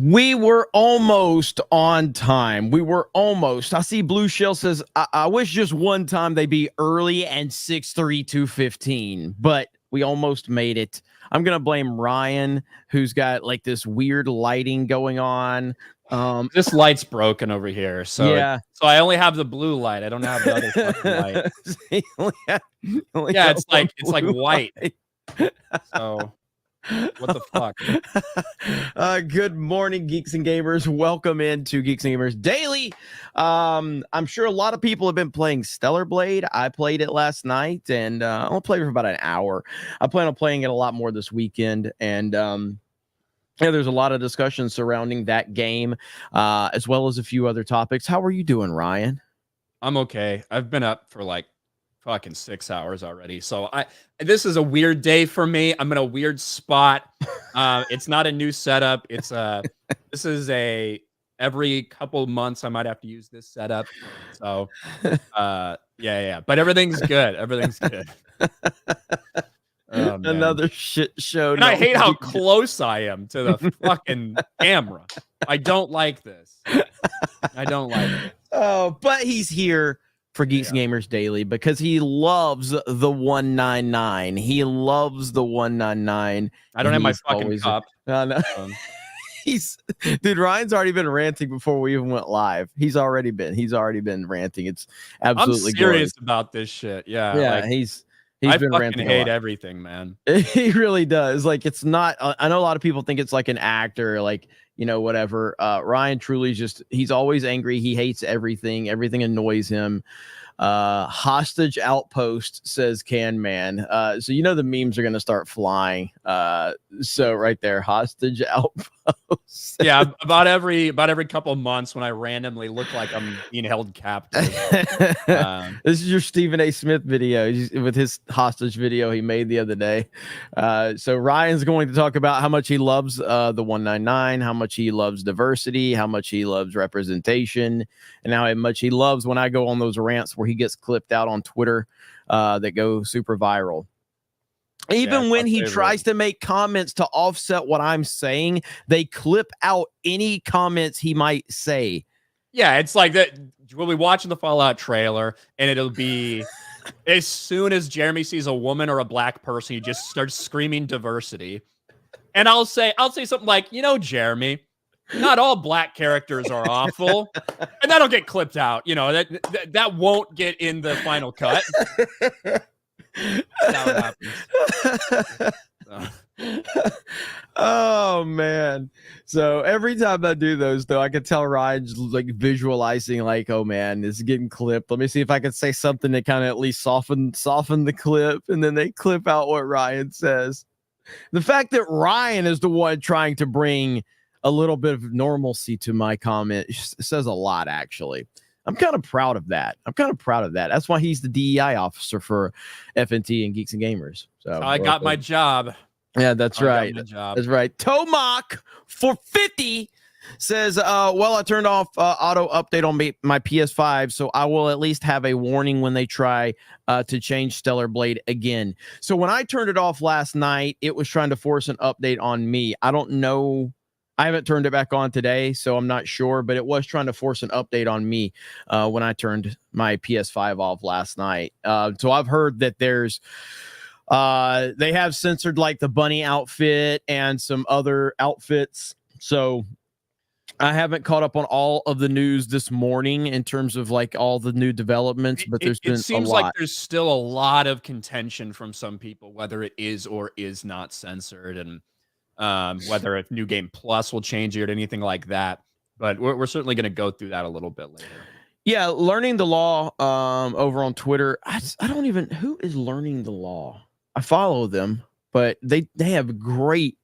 We were almost on time. We were almost. I see Blue Shell says, I wish just one time they'd be early and 6:32:15, but we almost made it. I'm going to blame Ryan, who's got like this weird lighting going on. This light's broken over here. So yeah. So I only have the blue light. I don't have the other fucking light. Yeah, it's like white. So what the fuck? Good morning, Geeks and Gamers. Welcome into Geeks and Gamers Daily. I'm sure a lot of people have been playing Stellar Blade. I played it last night, and I'll play for about an hour. I plan on playing it a lot more this weekend, and yeah, there's a lot of discussion surrounding that game, as well as a few other topics. How are you doing, Ryan? I'm okay. I've been up for like fucking 6 hours already. So this is a weird day for me. I'm in a weird spot. It's not a new setup. It's this is every couple of months I might have to use this setup. So yeah. But everything's good. Everything's good. Oh, another shit show. And I hate how close I am to the fucking camera. I don't like this. I don't like it. Oh, but he's here for Geeks Gamers Daily because he loves the 199. He loves the 199. I don't have my fucking cup. No. Dude, Ryan's already been ranting before we even went live. He's already been ranting. It's absolutely I'm serious about this shit. Yeah, like, he's I been fucking ranting. Hate everything, man. He really does. Like, it's not. I know a lot of people think it's like an actor, like, whatever. Ryan truly he's always angry. He hates everything. Everything annoys him. Hostage outpost, says Can Man. So the memes are gonna start flying. So right there, hostage outpost. Yeah, about every couple of months when I randomly look like I'm being held captive. This is your Stephen A. Smith video with his hostage video he made the other day. So Ryan's going to talk about how much he loves the 199, how much he loves diversity, how much he loves representation, and how much he loves when I go on those rants where he gets clipped out on Twitter that go super viral. Even when he tries to make comments to offset what I'm saying, they clip out any comments he might say. Yeah, it's like that. We'll be watching the Fallout trailer, and it'll be as soon as Jeremy sees a woman or a black person, he just starts screaming diversity. And I'll say something like, Jeremy, not all black characters are awful, and that'll get clipped out. That won't get in the final cut. That's how it happens. Oh man. So every time I do those, though, I can tell Ryan's like visualizing, like, oh man, this is getting clipped. Let me see if I can say something to kind of at least soften the clip, and then they clip out what Ryan says. The fact that Ryan is the one trying to bring a little bit of normalcy to my comment says a lot, actually. I'm kind of proud of that. That's why he's the DEI officer for FNT and Geeks and Gamers. So I got my job. Yeah, that's right. That's right. Tomac for 50 says, well, I turned off auto update on my PS5, so I will at least have a warning when they try to change Stellar Blade again. So when I turned it off last night, it was trying to force an update on me. I don't know. I haven't turned it back on today, so I'm not sure, but it was trying to force an update on me when I turned my PS5 off last night. So I've heard that there's they have censored like the bunny outfit and some other outfits. So I haven't caught up on all of the news this morning in terms of like all the new developments, but there's been a lot. It seems like there's still a lot of contention from some people, whether it is or is not censored, and whether if New Game Plus will change it or anything like that. But we're certainly going to go through that a little bit later. Yeah, Learning the Law over on Twitter. I don't even, who is Learning the Law? I follow them, but they have a great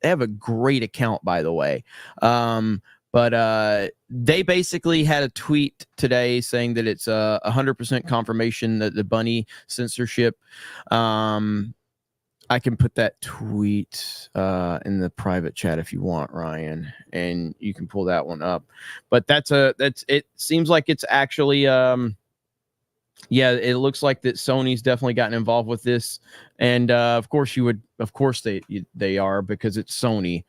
account, by the way. But they basically had a tweet today saying that it's 100% confirmation that the bunny censorship. I can put that tweet in the private chat if you want, Ryan, and you can pull that one up. But it seems like it's actually yeah, it looks like that Sony's definitely gotten involved with this, and of course they are, because it's Sony.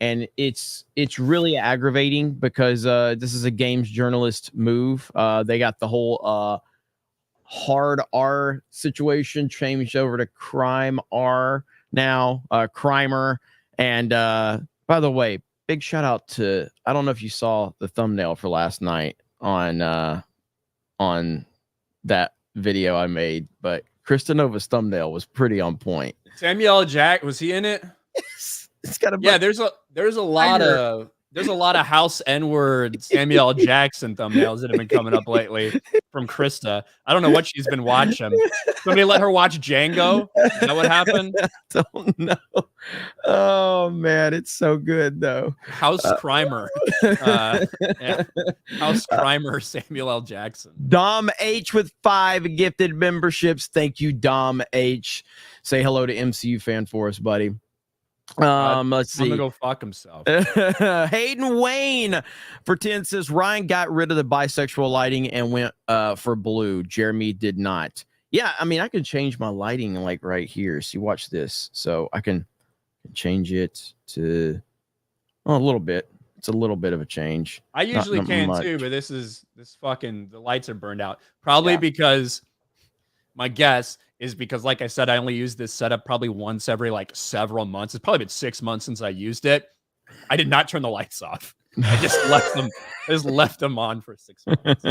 and it's really aggravating because this is a games journalist move. They got the whole hard R situation changed over to crime R now, crimer. And by the way, big shout out to, I don't know if you saw the thumbnail for last night on that video I made, but Krista Nova's thumbnail was pretty on point. Samuel L. Jackson, was he in it? It's got a there's a lot of House N-word Samuel L. Jackson thumbnails that have been coming up lately from Krista. I don't know what she's been watching. Somebody let her watch Django. Is that what happened? I don't know. Oh man, it's so good though. House Crimer. Yeah. House Crimer Samuel L. Jackson. Dom H with 5 gifted memberships. Thank you, Dom H. Say hello to MCU fan for us, buddy. Let's see. I'm gonna go fuck himself. Hayden Wayne for 10 says Ryan got rid of the bisexual lighting and went for blue. Jeremy did not. Yeah, I mean, I can change my lighting like right here. See, watch this. So I can change it to a little bit. It's a little bit of a change. I usually can too, but this fucking, the lights are burned out. Probably because my guess is because, like I said, I only use this setup probably once every like several months. It's probably been 6 months since I used it. I did not turn the lights off. I just left them on for 6 months.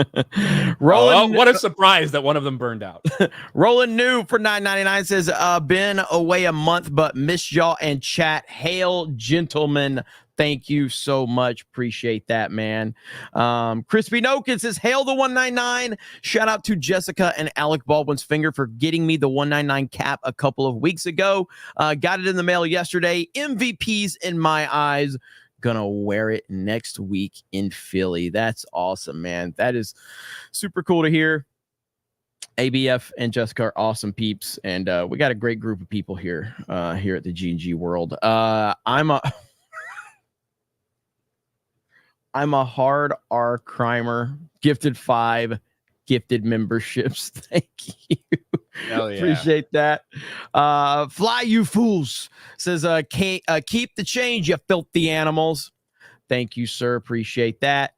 Roland, what a surprise that one of them burned out. Roland New for $9.99 says, been away a month, but missed y'all and chat. Hail, gentlemen. Thank you so much. Appreciate that, man. Crispy Nokin says, hail the 199. Shout out to Jessica and Alec Baldwin's finger for getting me the 199 cap a couple of weeks ago. Got it in the mail yesterday. MVPs in my eyes. Gonna wear it next week in Philly. That's awesome, man. That is super cool to hear. ABF and Jessica are awesome peeps, and we got a great group of people here at the G&G world. I'm a hard R crimer, gifted 5 gifted memberships. Thank you. Hell yeah. Appreciate that. Fly you fools says, keep the change, you filthy animals. Thank you, sir. Appreciate that.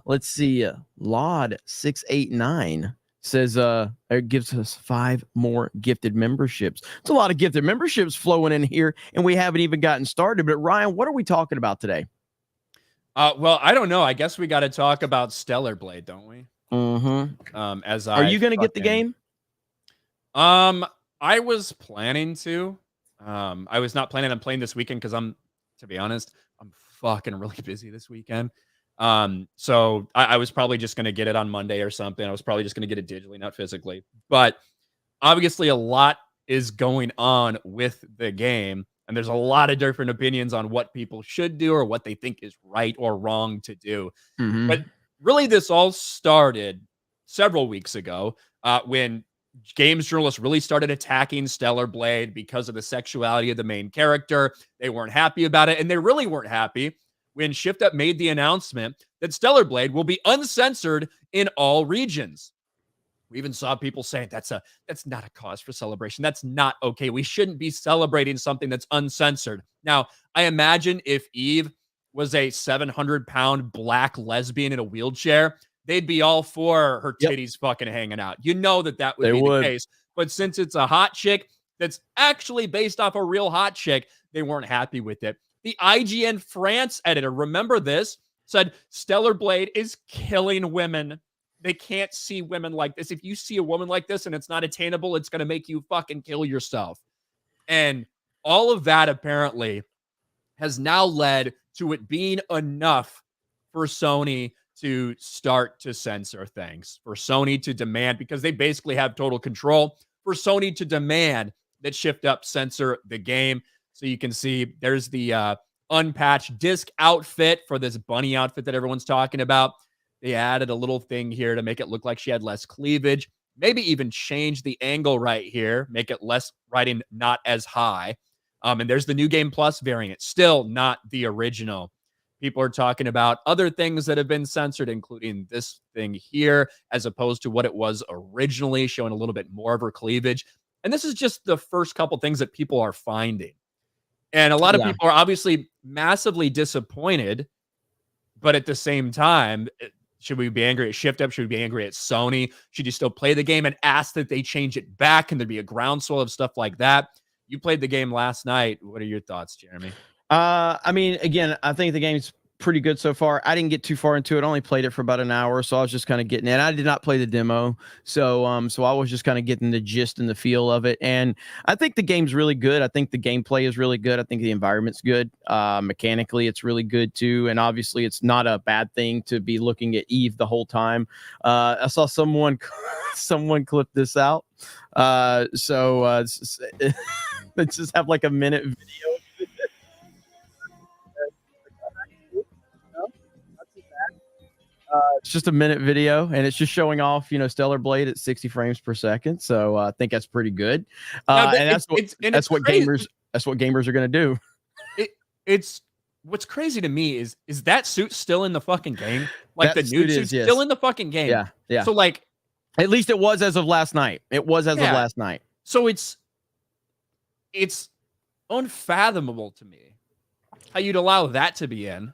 Let's see. Laud 689 says, it gives us 5 more gifted memberships. It's a lot of gifted memberships flowing in here, and we haven't even gotten started. But Ryan, what are we talking about today? Well, I don't know. I guess we got to talk about Stellar Blade, don't we? Mm-hmm. Are you going to get the game? I was planning to. I was not planning on playing this weekend because to be honest, I'm fucking really busy this weekend. So I was probably just going to get it on Monday or something. I was probably just going to get it digitally, not physically. But obviously, a lot is going on with the game. And there's a lot of different opinions on what people should do or what they think is right or wrong to do. Mm-hmm. But really, this all started several weeks ago when games journalists really started attacking Stellar Blade because of the sexuality of the main character. They weren't happy about it. And they really weren't happy when Shift Up made the announcement that Stellar Blade will be uncensored in all regions. We even saw people saying that's not a cause for celebration. That's not okay. We shouldn't be celebrating something that's uncensored. Now, I imagine if Eve was a 700-pound black lesbian in a wheelchair, they'd be all for her titties fucking hanging out. You know that would be the case. But since it's a hot chick that's actually based off a real hot chick, they weren't happy with it. The IGN France editor, remember this, said Stellar Blade is killing women. They can't see women like this. If you see a woman like this and it's not attainable, it's going to make you fucking kill yourself. And all of that apparently has now led to it being enough for Sony to start to censor things, for Sony to demand, because they basically have total control, for Sony to demand that Shift Up censor the game. So you can see there's the unpatched disc outfit for this bunny outfit that everyone's talking about. They added a little thing here to make it look like she had less cleavage. Maybe even change the angle right here, make it less writing not as high. And there's the New Game Plus variant, still not the original. People are talking about other things that have been censored, including this thing here, as opposed to what it was originally, showing a little bit more of her cleavage. And this is just the first couple things that people are finding. And a lot of people are obviously massively disappointed, but at the same time, should we be angry at Shift Up? Should we be angry at Sony? Should you still play the game and ask that they change it back? Can there be a groundswell of stuff like that? You played the game last night. What are your thoughts, Jeremy? I mean, again, I think the game's pretty good so far. I didn't get too far into it. I only played it for about an hour, so I was just kind of getting in. I did not play the demo, so I was just kind of getting the gist and the feel of it. And I think the game's really good. I think the gameplay is really good. I think the environment's good. Mechanically, it's really good too. And obviously, it's not a bad thing to be looking at Eve the whole time. I saw someone clip this out. Let's just have like a minute video. It's just a minute video, and it's just showing off, Stellar Blade at 60 frames per second. So I think that's pretty good. And that's what gamers are going to do. It's what's crazy to me is that suit still in the fucking game? Like that the nude suit's still in the fucking game. Yeah. So like, at least it was as of last night. Of last night. So it's unfathomable to me how you'd allow that to be in,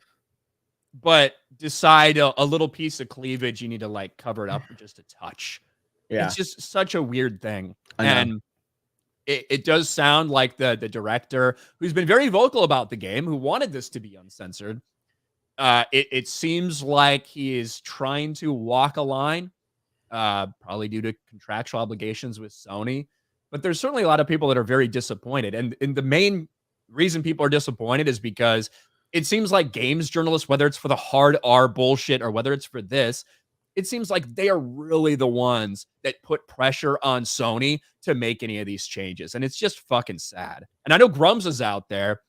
but decide a little piece of cleavage you need to like cover it up just a touch. Yeah. It's just such a weird thing. And it does sound like the director, who's been very vocal about the game, who wanted this to be uncensored. It seems like he is trying to walk a line, probably due to contractual obligations with Sony. But there's certainly a lot of people that are very disappointed. And the main reason people are disappointed is because it seems like games journalists, whether it's for the hard R bullshit or whether it's for this, it seems like they are really the ones that put pressure on Sony to make any of these changes. And it's just fucking sad. And I know Grums is out there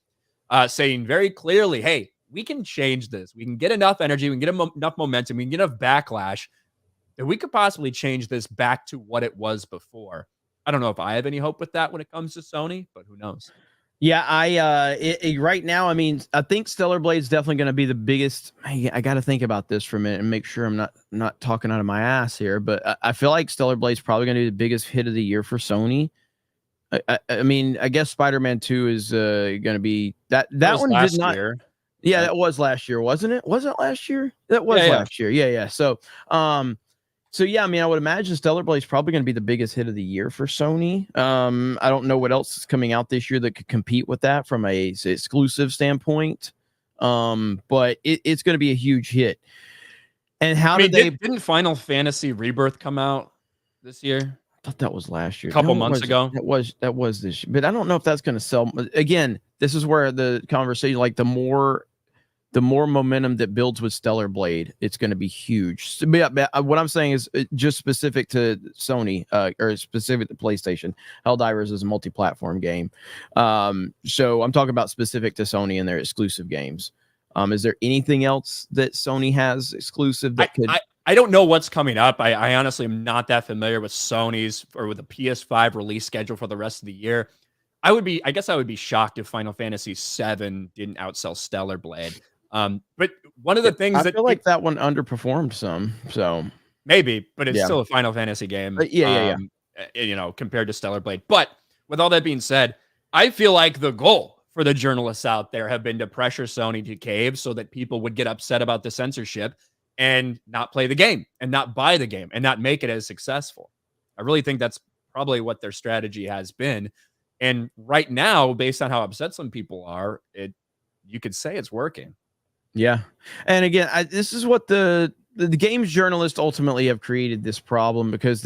saying very clearly, hey, we can change this. We can get enough energy. We can get enough momentum. We can get enough backlash that we could possibly change this back to what it was before. I don't know if I have any hope with that when it comes to Sony, but who knows? Yeah, right now, I mean, I think Stellar Blade's definitely going to be the biggest. I got to think about this for a minute and make sure I'm not talking out of my ass here, but I feel like Stellar Blade's probably going to be the biggest hit of the year for Sony. I mean, I guess Spider-Man 2 is going to be that one did not. Year. Yeah, that was last year, wasn't it? Was it last year? That was last year. Yeah. So yeah, I mean, I would imagine Stellar Blade's probably going to be the biggest hit of the year for Sony. I don't know what else is coming out this year that could compete with that from a exclusive standpoint. But it's going to be a huge hit. And didn't Final Fantasy Rebirth come out this year? I thought that was last year. A couple months ago. That was this year. But I don't know if that's going to sell. Again, this is where the conversation, like the more momentum that builds with Stellar Blade, it's going to be huge. So, what I'm saying is just specific to Sony or specific to PlayStation. Helldivers is a multi-platform game. So I'm talking about specific to Sony and their exclusive games. Is there anything else that Sony has exclusive that I don't know what's coming up. I honestly am not that familiar with Sony's or with the PS5 release schedule for the rest of the year. I guess I would be shocked if Final Fantasy VII didn't outsell Stellar Blade. But one of the things I feel like that one underperformed some, so maybe, but it's still a Final Fantasy game. Compared to Stellar Blade. But with all that being said, I feel like the goal for the journalists out there have been to pressure Sony to cave so that people would get upset about the censorship and not play the game and not buy the game and not make it as successful. I really think that's probably what their strategy has been. And right now, based on how upset some people are, you could say it's working. Yeah. And again, this is what the games journalists ultimately have created this problem because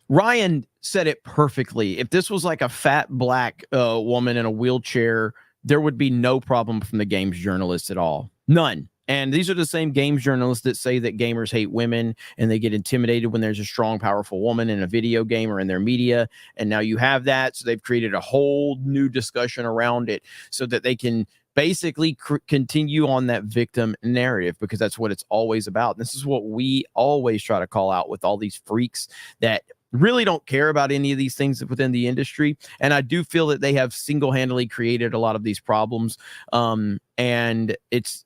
Ryan said it perfectly. If this was like a fat black woman in a wheelchair, there would be no problem from the games journalists at all. None. And these are the same games journalists that say that gamers hate women and they get intimidated when there's a strong, powerful woman in a video game or in their media. And now you have that. So they've created a whole new discussion around it so that they can basically continue on that victim narrative because that's what it's always about. And this is what we always try to call out with all these freaks that really don't care about any of these things within the industry. And I do feel that they have single-handedly created a lot of these problems. And it's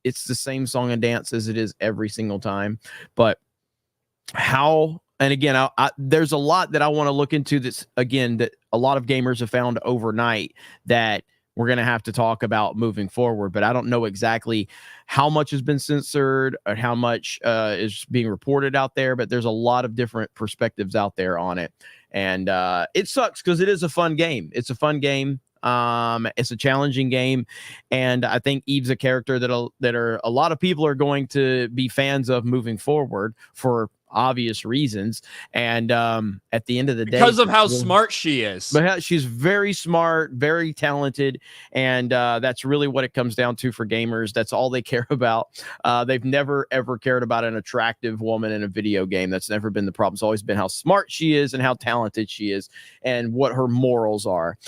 the same song and dance as it is every single time. But how And again, there's a lot that I want to look into that's, again, that a lot of gamers have found overnight that we're going to have to talk about moving forward. But I don't know exactly how much has been censored or how much is being reported out there. But there's a lot of different perspectives out there on it. And it sucks because it is a fun game. It's a fun game. It's a challenging game. And I think Eve's a character that a lot of people are going to be fans of moving forward for obvious reasons. And at the end of the day, because of how smart she is. But she's very smart, very talented, and that's really what it comes down to for gamers. That's all they care about. They've never ever cared about an attractive woman in a video game. That's never been the problem. It's always been how smart she is and how talented she is and what her morals are.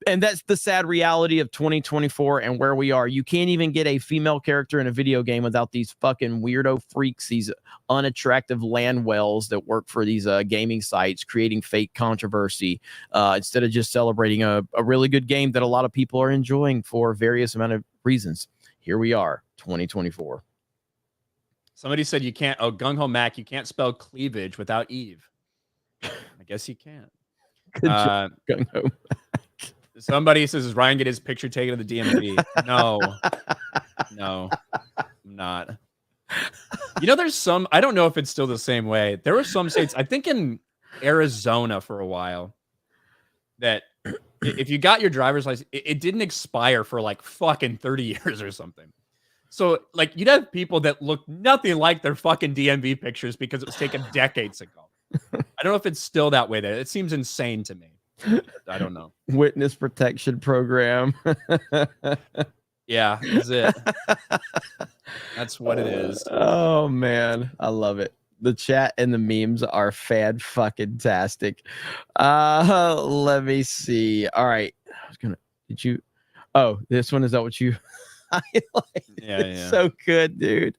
And that's the sad reality of 2024 and where we are. You can't even get a female character in a video game without these fucking weirdo freaks, these unattractive land whales that work for these gaming sites, creating fake controversy instead of just celebrating a really good game that a lot of people are enjoying for various amount of reasons. Here we are, 2024. Somebody said you can't, Gung Ho Mac, you can't spell cleavage without Eve. I guess you can't. Good job, Gung Ho. Somebody says, does Ryan get his picture taken at the DMV? No, I'm not. You know, there's some, I don't know if it's still the same way. There were some states, I think in Arizona for a while, that if you got your driver's license, it didn't expire for like fucking 30 years or something. So like you'd have people that look nothing like their fucking DMV pictures because it was taken decades ago. I don't know if it's still that way there. It seems insane to me. I don't know. Witness protection program. Yeah, that's it. That's what it is. Oh man, I love it. The chat and the memes are fan fucking tastic. Let me see. All right. Did you? Oh, this one, is that what you highlighted? Yeah. So good, dude.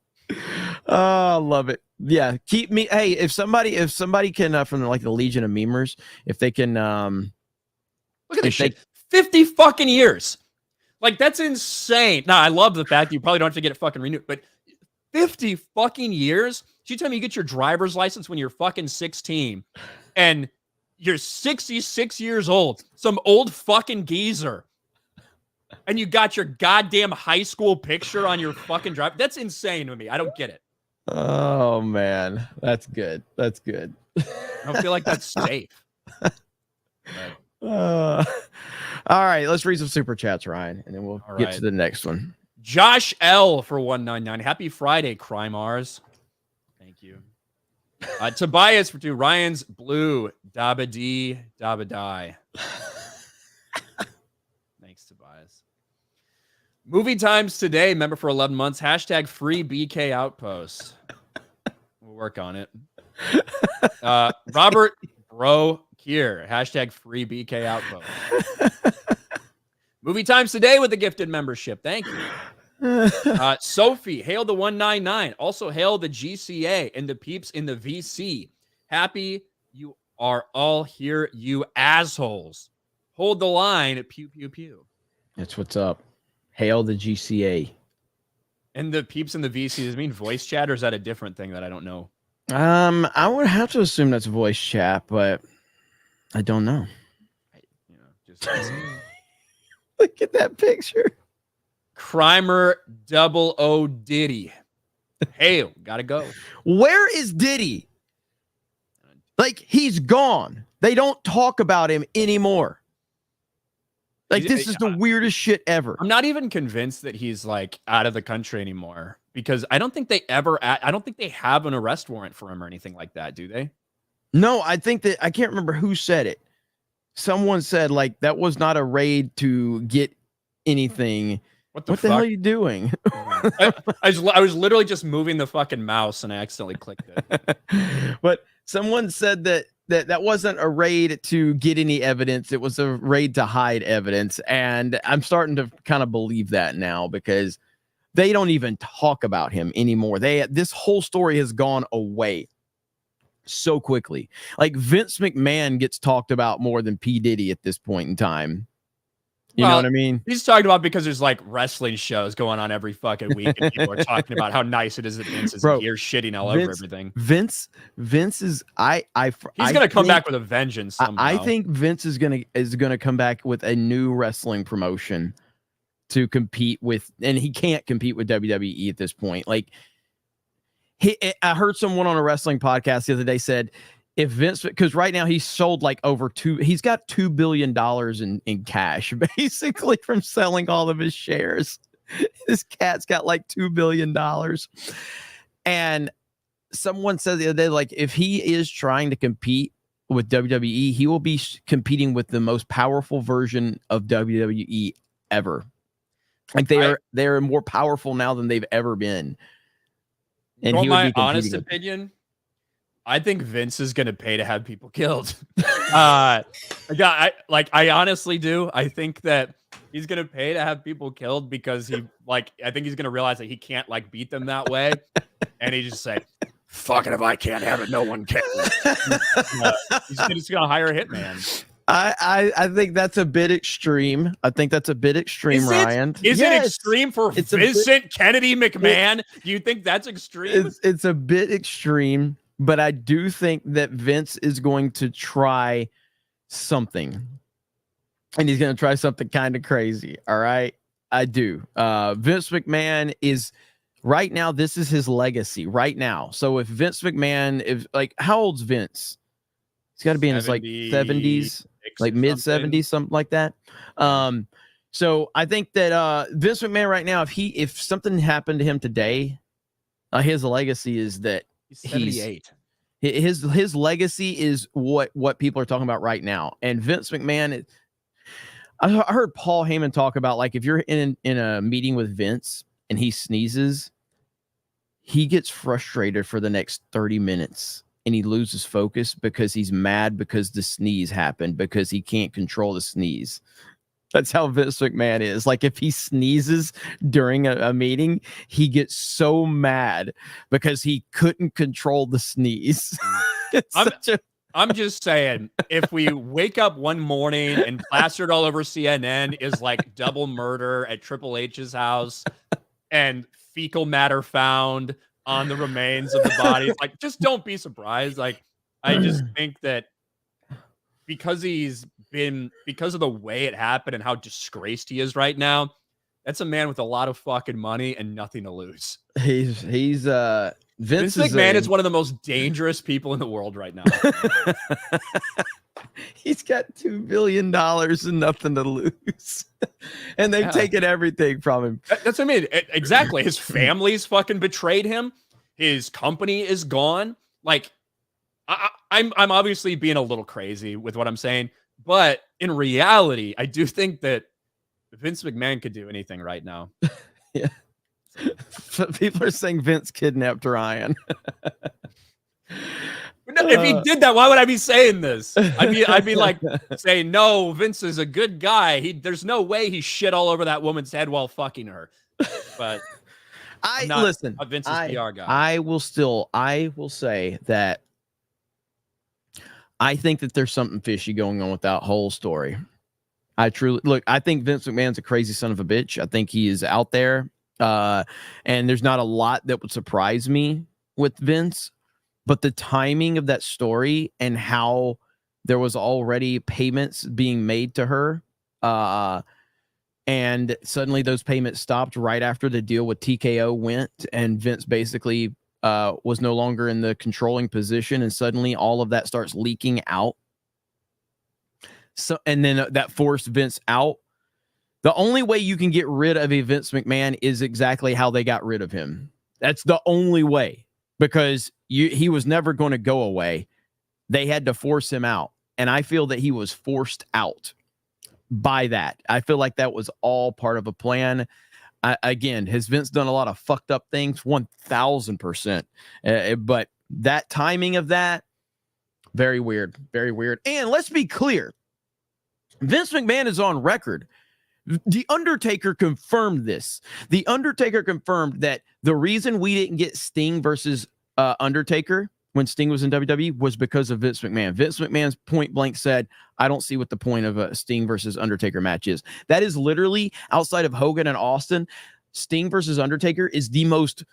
Oh, I love it. Yeah, keep me. Hey, if somebody can from like the Legion of Memers, if they can, look at this shit. 50 fucking years. Like that's insane. Now I love the fact that you probably don't have to get it fucking renewed, but 50 fucking years. So you tell me you get your driver's license when you're fucking 16, and you're 66 years old, some old fucking geezer, and you got your goddamn high school picture on your fucking drive. That's insane to me. I don't get it. Oh man, that's good. That's good. I don't feel like that's safe. All right, let's read some super chats, Ryan, and then we'll get to the next one. Josh L for 199. Happy Friday, Crimars. Thank you. Tobias for 2. Ryan's blue. Dabba dee, dabba die. Thanks, Tobias. Movie times today. Member for 11 months. Hashtag free BK outpost. We'll work on it. Robert Bro Kier. Hashtag free BK outpost. Movie times today with the gifted membership. Thank you. Sophie, hail the 199. Also hail the GCA and the peeps in the VC. Happy you are all here, you assholes. Hold the line. Pew, pew, pew. That's what's up. Hail the GCA. And the peeps in the VC, does it mean voice chat, or is that a different thing that I don't know? I would have to assume that's voice chat, but I don't know. Just look at that picture. Crimer 00 Diddy. Hey, gotta go. Where is Diddy? Like, he's gone. They don't talk about him anymore. Like, this is the weirdest shit ever. I'm not even convinced that he's like out of the country anymore, because I don't think they have an arrest warrant for him or anything like that, do they? No, I think that, I can't remember who said it. Someone said like that was not a raid to get anything. What the hell are you doing? I was literally just moving the fucking mouse and I accidentally clicked it. But someone said that wasn't a raid to get any evidence. It was a raid to hide evidence. And I'm starting to kind of believe that now, because they don't even talk about him anymore. This whole story has gone away so quickly. Like, Vince McMahon gets talked about more than P. Diddy at this point in time. You know what I mean? He's talking about because there's like wrestling shows going on every fucking week, and people are talking about how nice it is that Vince is here shitting all over everything. Vince is he's gonna come back with a vengeance somehow. I think Vince is gonna come back with a new wrestling promotion to compete with, and he can't compete with WWE at this point. Like, I heard someone on a wrestling podcast the other day said, if Vince, because right now he's sold like he's got $2 billion in cash, basically, from selling all of his shares. This cat's got like $2 billion. And someone said the other day, like, if he is trying to compete with WWE, he will be competing with the most powerful version of WWE ever. Like, they're more powerful now than they've ever been. And my honest opinion, I think Vince is gonna pay to have people killed. I honestly do. I think that he's gonna pay to have people killed because I think he's gonna realize that he can't like beat them that way, and he just say, "Fuck it, if I can't have it, no one can." He's just gonna hire a hitman. I think that's a bit extreme. Ryan. Is it extreme for Vincent Kennedy McMahon? Do you think that's extreme? It's a bit extreme, but I do think that Vince is going to try something. And he's going to try something kind of crazy. All right. I do. Vince McMahon is right now. This is his legacy right now. So if Vince McMahon, how old's Vince? He's got to be in his like 70s. Like mid 70s, something like that. So I think that Vince McMahon right now, if something happened to him today, his legacy is that he's 78. His legacy is what people are talking about right now. And Vince McMahon, I heard Paul Heyman talk about, like, if you're in a meeting with Vince and he sneezes, he gets frustrated for the next 30 minutes. And he loses focus because he's mad because the sneeze happened, because he can't control the sneeze. That's how Vince McMahon is. Like, if he sneezes during a meeting, he gets so mad because he couldn't control the sneeze. I'm just saying, if we wake up one morning and plastered all over CNN is like double murder at Triple H's house and fecal matter found on the remains of the bodies, like, just don't be surprised. Like, I just think that because of the way it happened and how disgraced he is right now, that's a man with a lot of fucking money and nothing to lose. Vince McMahon is one of the most dangerous people in the world right now. He's got $2 billion and nothing to lose. And they've taken everything from him. That's what I mean. Exactly. His family's fucking betrayed him. His company is gone. Like, I'm obviously being a little crazy with what I'm saying, but in reality, I do think that Vince McMahon could do anything right now. Yeah. People are saying Vince kidnapped Ryan. If he did that, why would I be saying this? I'd be like saying, no, Vince is a good guy. There's no way he shit all over that woman's head while fucking her. But listen, Vince's PR guy. I will say that I think that there's something fishy going on with that whole story. I think Vince McMahon's a crazy son of a bitch. I think he is out there. And there's not a lot that would surprise me with Vince. But the timing of that story and how there was already payments being made to her, and suddenly those payments stopped right after the deal with TKO went, and Vince basically was no longer in the controlling position, and suddenly all of that starts leaking out. So, and then that forced Vince out. The only way you can get rid of a Vince McMahon is exactly how they got rid of him. That's the only way. Because he was never going to go away. They had to force him out. And I feel that he was forced out by that. I feel like that was all part of a plan. Again, has Vince done a lot of fucked up things? 1000%. But that timing of that, very weird. Very weird. And let's be clear. Vince McMahon is on record. The Undertaker confirmed this. The Undertaker confirmed that the reason we didn't get Sting versus Undertaker when Sting was in WWE was because of Vince McMahon. Vince McMahon's point blank said, I don't see what the point of a Sting versus Undertaker match is. That is literally, outside of Hogan and Austin, Sting versus Undertaker is the most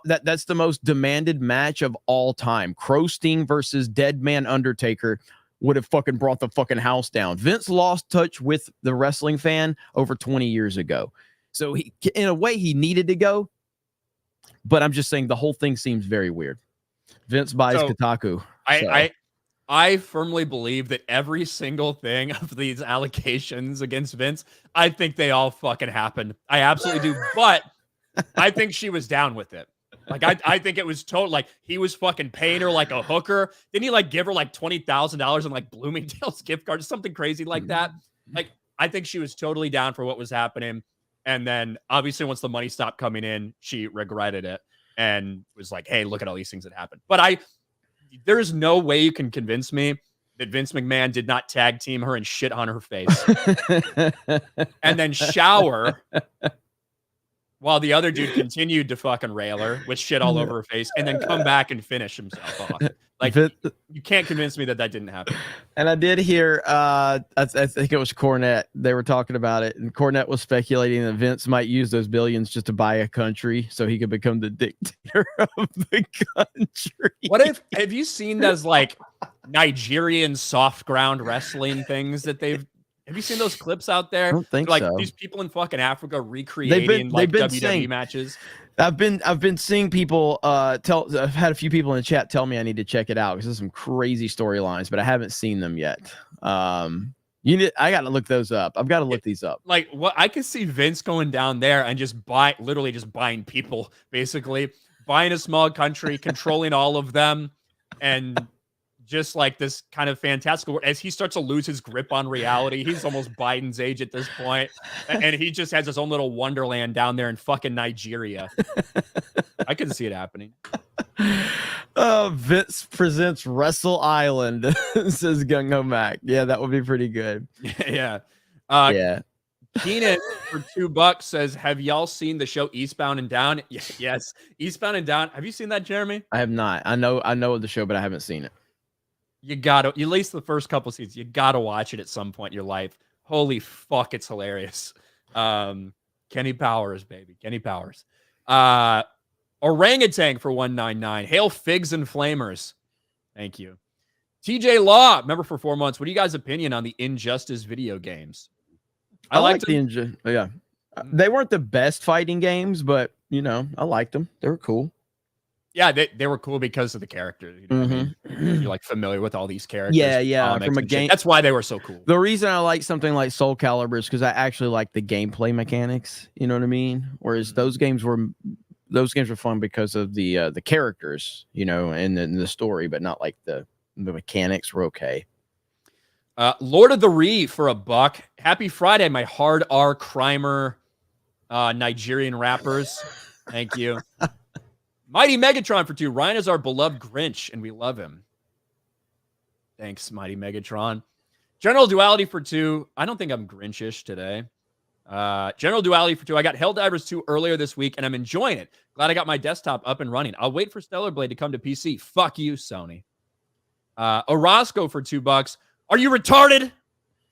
that's the most demanded match of all time. Crow Sting versus Dead Man Undertaker would have fucking brought the fucking house down. Vince lost touch with the wrestling fan over 20 years ago. So he, in a way, he needed to go. But I'm just saying the whole thing seems very weird. Vince buys Kotaku. I firmly believe that every single thing of these allegations against Vince, I think they all fucking happened. I absolutely do. But I think she was down with it. Like, I think it was total, like, he was fucking paying her like a hooker. Didn't he, like, give her, like, $20,000 in, like, Bloomingdale's gift card or something crazy like that? Like, I think she was totally down for what was happening. And then, obviously, once the money stopped coming in, she regretted it and was like, hey, look at all these things that happened. But there's no way you can convince me that Vince McMahon did not tag team her and shit on her face. And then shower while the other dude continued to fucking rail her with shit all over her face, and then come back and finish himself off. Like, you can't convince me that didn't happen. And I did hear, I think it was Cornette. They were talking about it, and Cornette was speculating that Vince might use those billions just to buy a country so he could become the dictator of the country. Have you seen those, like, Nigerian soft ground wrestling things that have you seen those clips out there? I don't think like so. These people in fucking Africa recreating like WWE matches. I've been seeing people I've had a few people in the chat tell me I need to check it out because there's some crazy storylines, but I haven't seen them yet. I got to look those up. I've got to look these up. Like, what I could see Vince going down there and literally just buying people, basically buying a small country, controlling all of them, and just like this kind of fantastical, as he starts to lose his grip on reality. He's almost Biden's age at this point, and he just has his own little wonderland down there in fucking Nigeria. I can see it happening. Vince presents Wrestle Island, says Gung Ho Mac. Yeah, that would be pretty good. Yeah. Yeah. Keenan for $2 says, have y'all seen the show Eastbound and Down? Yes. Eastbound and Down. Have you seen that, Jeremy? I have not. I know of the show, but I haven't seen it. You gotta, at least the first couple seasons, you gotta watch it at some point in your life. Holy fuck, it's hilarious. Kenny Powers, baby. Kenny Powers. Orangutan for 199. Hail Figs and Flamers. Thank you. TJ Law, member for 4 months. What are you guys' opinion on the Injustice video games? I liked the Injustice. Yeah. They weren't the best fighting games, but, I liked them. They were cool. Yeah, they were cool because of the characters. You know what I mean? You're like familiar with all these characters. Yeah. From a game, that's why they were so cool. The reason I like something like Soul Calibur is because I actually like the gameplay mechanics. You know what I mean? Whereas those games were fun because of the characters, and the story, but not like the mechanics were okay. Lord of the Ree for $1. Happy Friday, my hard R crimer, Nigerian rappers. Thank you. Mighty Megatron for 2. Ryan is our beloved Grinch, and we love him. Thanks, Mighty Megatron. General Duality for 2. I don't think I'm Grinchish today. General Duality for 2. I got Helldivers 2 earlier this week, and I'm enjoying it. Glad I got my desktop up and running. I'll wait for Stellar Blade to come to PC. Fuck you, Sony. Orozco for $2. Are you retarded?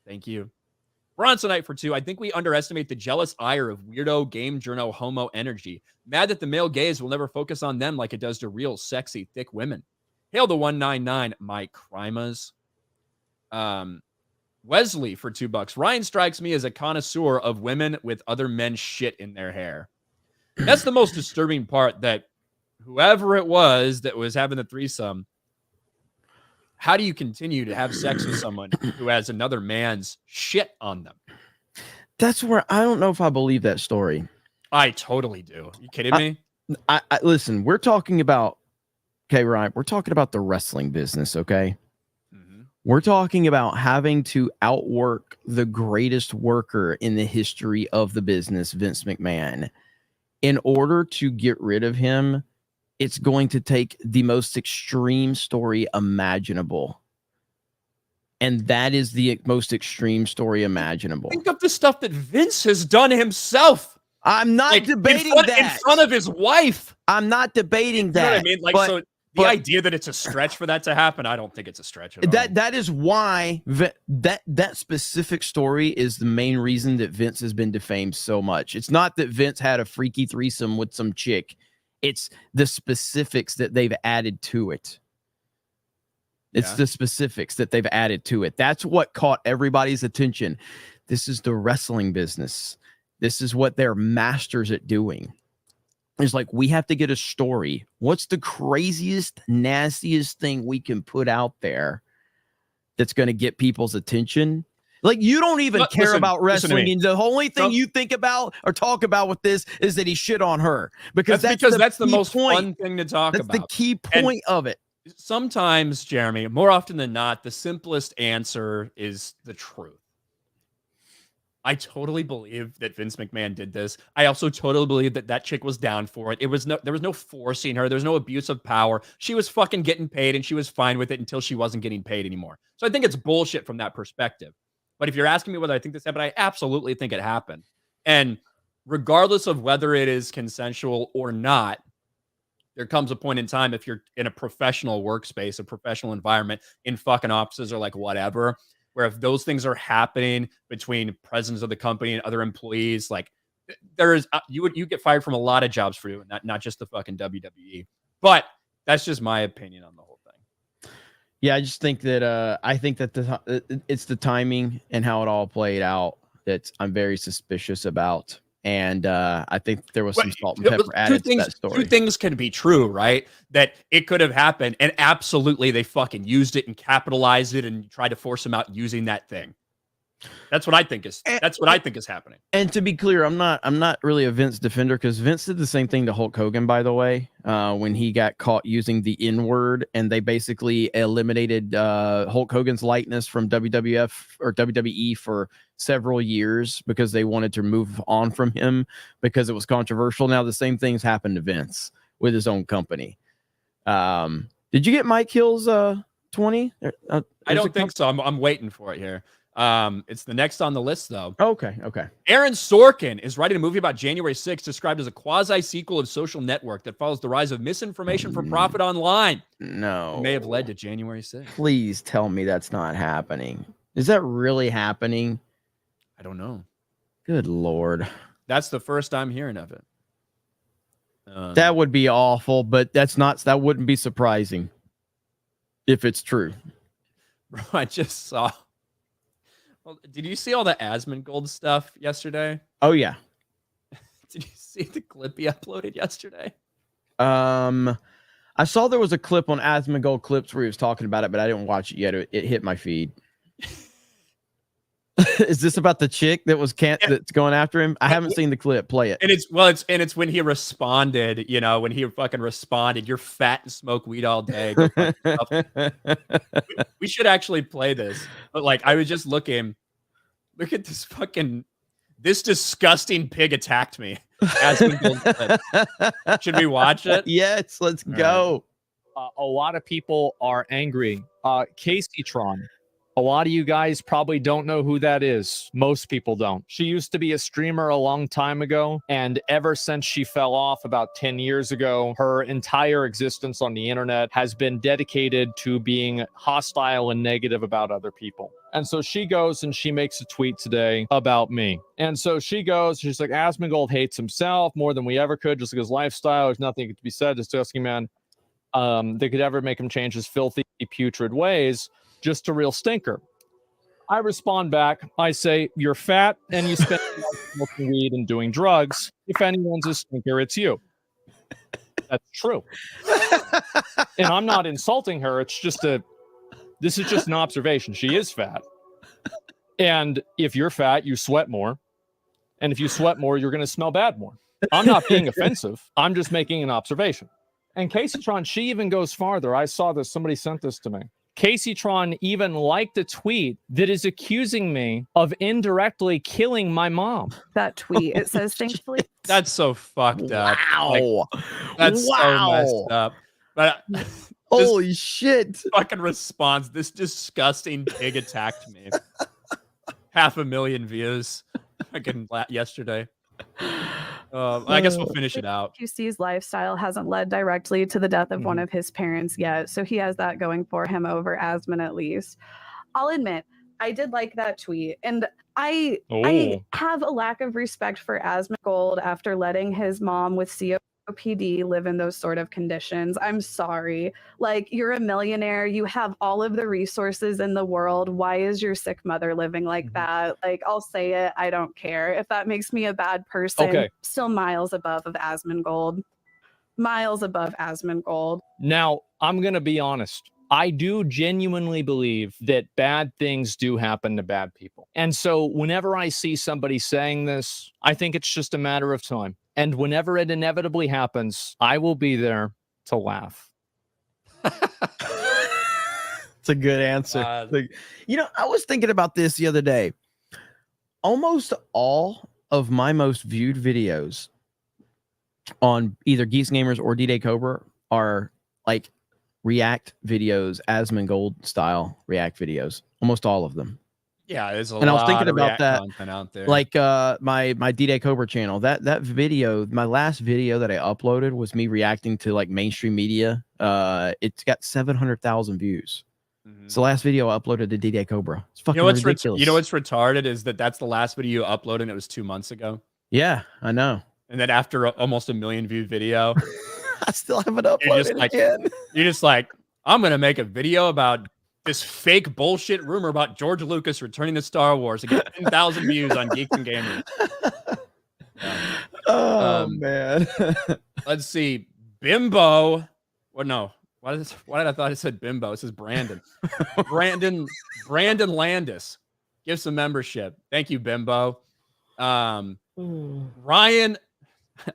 Thank you. Bronsonite for 2. I think we underestimate the jealous ire of weirdo game journo homo energy. Mad that the male gaze will never focus on them like it does to real, sexy, thick women. Hail the 199, my crimas. Wesley for $2. Ryan strikes me as a connoisseur of women with other men's shit in their hair. That's the most disturbing part, that whoever it was that was having the threesome, how do you continue to have sex with someone who has another man's shit on them? That's where I don't know if I believe that story. I totally do. You kidding me? I listen, we're talking about, okay, Ryan, we're talking about the wrestling business, okay? Mm-hmm. We're talking about having to outwork the greatest worker in the history of the business, Vince McMahon. In order to get rid of him, it's going to take the most extreme story imaginable. And that is the most extreme story imaginable. Think of the stuff that Vince has done himself. I'm not debating that. In front of his wife. I'm not debating that. You know what I mean? Like, so The idea that it's a stretch for that to happen, I don't think it's a stretch at all. That is why that specific story is the main reason that Vince has been defamed so much. It's not that Vince had a freaky threesome with some chick. It's the specifics that they've added to it. It's the specifics that they've added to it. That's what caught everybody's attention. This is the wrestling business. This is what they're masters at doing. It's like, we have to get a story. What's the craziest, nastiest thing we can put out there that's going to get people's attention? Like, you don't even care about wrestling. And the only thing you think about or talk about with this is that he shit on her. Because that's the most fun thing to talk about. That's the key point of it. Sometimes, Jeremy, more often than not, the simplest answer is the truth. I totally believe that Vince McMahon did this. I also totally believe that that chick was down for it. There was no forcing her. There was no abuse of power. She was fucking getting paid, and she was fine with it until she wasn't getting paid anymore. So I think it's bullshit from that perspective. But if you're asking me whether I think this happened, I absolutely think it happened. And regardless of whether it is consensual or not, there comes a point in time, if you're in a professional workspace, a professional environment, in fucking offices or like whatever, where if those things are happening between presidents of the company and other employees, like there is, you get fired from a lot of jobs for doing that, not just the fucking WWE. But that's just my opinion on the whole thing. Yeah, I just think that it's the timing and how it all played out that I'm very suspicious about. And I think there was some salt and pepper added to that story. Two things can be true, right? That it could have happened, and absolutely they fucking used it and capitalized it and tried to force him out using that thing. That's what I think is happening. And to be clear, I'm not really a Vince defender, because Vince did the same thing to Hulk Hogan, by the way, when he got caught using the N-word, and they basically eliminated Hulk Hogan's likeness from WWF or WWE for several years because they wanted to move on from him because it was controversial. Now the same things happened to Vince with his own company. Did you get Mike Hill's 20? I don't think so. I'm waiting for it here. It's the next on the list, though. Okay. Aaron Sorkin is writing a movie about January 6th, described as a quasi-sequel of Social Network that follows the rise of misinformation for profit online. No. It may have led to January 6th. Please tell me that's not happening. Is that really happening? I don't know. Good Lord. That's the first I'm hearing of it. That would be awful, but that wouldn't be surprising if it's true. Bro, I just saw. Well, did you see all the Asmongold stuff yesterday? Oh yeah. Did you see the clip he uploaded yesterday? I saw there was a clip on Asmongold Clips where he was talking about it, but I didn't watch it yet. It hit my feed. Is this about the chick that was that's going after him? I haven't seen the clip. Play it. And it's when he responded, when he fucking responded, "You're fat and smoke weed all day." We should actually play this. But like, I was just looking. Look at this disgusting pig attacked me. Should we watch it? Yes, let's go. A lot of people are angry. Casey Tron. A lot of you guys probably don't know who that is. Most people don't. She used to be a streamer a long time ago, and ever since she fell off about 10 years ago, her entire existence on the internet has been dedicated to being hostile and negative about other people. And so she goes and she makes a tweet today about me. And so she's like, Asmongold hates himself more than we ever could, just like his lifestyle. There's nothing to be said. Disgusting man. They could ever make him change his filthy, putrid ways. Just a real stinker. I respond back. I say, you're fat and you spend smoking weed and doing drugs. If anyone's a stinker, it's you. That's true. And I'm not insulting her. This is just an observation. She is fat. And if you're fat, you sweat more. And if you sweat more, you're going to smell bad more. I'm not being offensive. I'm just making an observation. And Casey Tron, she even goes farther. I saw this. Somebody sent this to me. Casey Tron even liked a tweet that is accusing me of indirectly killing my mom. That tweet, it says, thankfully. That's so fucked up. Wow. That's so messed up. But holy shit. Fucking response. This disgusting pig attacked me. 500,000 views. Fucking yesterday. I guess we'll finish it out. QC's lifestyle hasn't led directly to the death of one of his parents yet, so he has that going for him over Asmon at least. I'll admit, I did like that tweet, and I have a lack of respect for Asmongold after letting his mom with COPD live in those sort of conditions. I'm sorry. Like, you're a millionaire. You have all of the resources in the world. Why is your sick mother living like that? Like, I'll say it. I don't care. If that makes me a bad person, still miles above of Asmongold. Miles above Asmongold. Now, I'm going to be honest. I do genuinely believe that bad things do happen to bad people. And so whenever I see somebody saying this, I think it's just a matter of time. And whenever it inevitably happens, I will be there to laugh. It's a good answer. You know, I was thinking about this the other day. Almost all of my most viewed videos on either Geeks Gamers or D-Day Cobra are like react videos, Asmongold style react videos. Almost all of them. Yeah, there's a and I was lot thinking of about that content out there. Like my D-Day Cobra channel. That video, my last video that I uploaded was me reacting to like mainstream media. It's got 700,000 views. It's the last video I uploaded to D-Day Cobra. It's fucking ridiculous. You know what's retarded is that's the last video you uploaded and it was 2 months ago. Yeah, I know. And then after almost a 1 million view video, I still haven't uploaded again. You're just like, I'm gonna make a video about this fake bullshit rumor about George Lucas returning to Star Wars to get 10,000 views on Geeks and Gamers. Oh man. Let's see. Bimbo. Well, no. Why did I thought it said Bimbo? It says Brandon. Brandon Landis. Give some membership. Thank you, Bimbo. Ryan.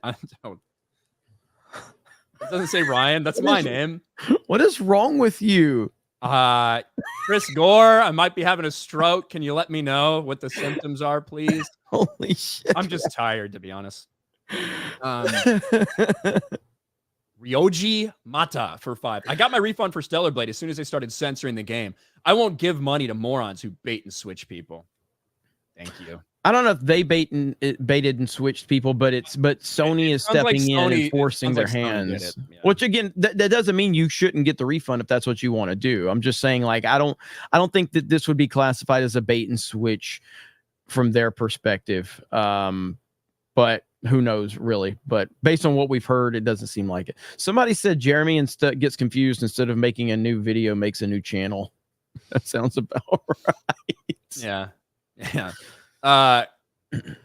It doesn't say Ryan. That's my name. What is wrong with you? Chris Gore, I might be having a stroke. Can you let me know what the symptoms are, please? Holy shit. I'm just tired, to be honest. Ryoji Mata for 5. I got my refund for Stellar Blade as soon as they started censoring the game. I won't give money to morons who bait and switch people. Thank you. I don't know if they baited and switched people, but Sony is stepping in and forcing their hands. Yeah. Which again, that doesn't mean you shouldn't get the refund if that's what you want to do. I'm just saying, like, I don't think that this would be classified as a bait and switch from their perspective. But who knows, really? But based on what we've heard, it doesn't seem like it. Somebody said Jeremy gets confused, instead of making a new video, makes a new channel. That sounds about right. Yeah.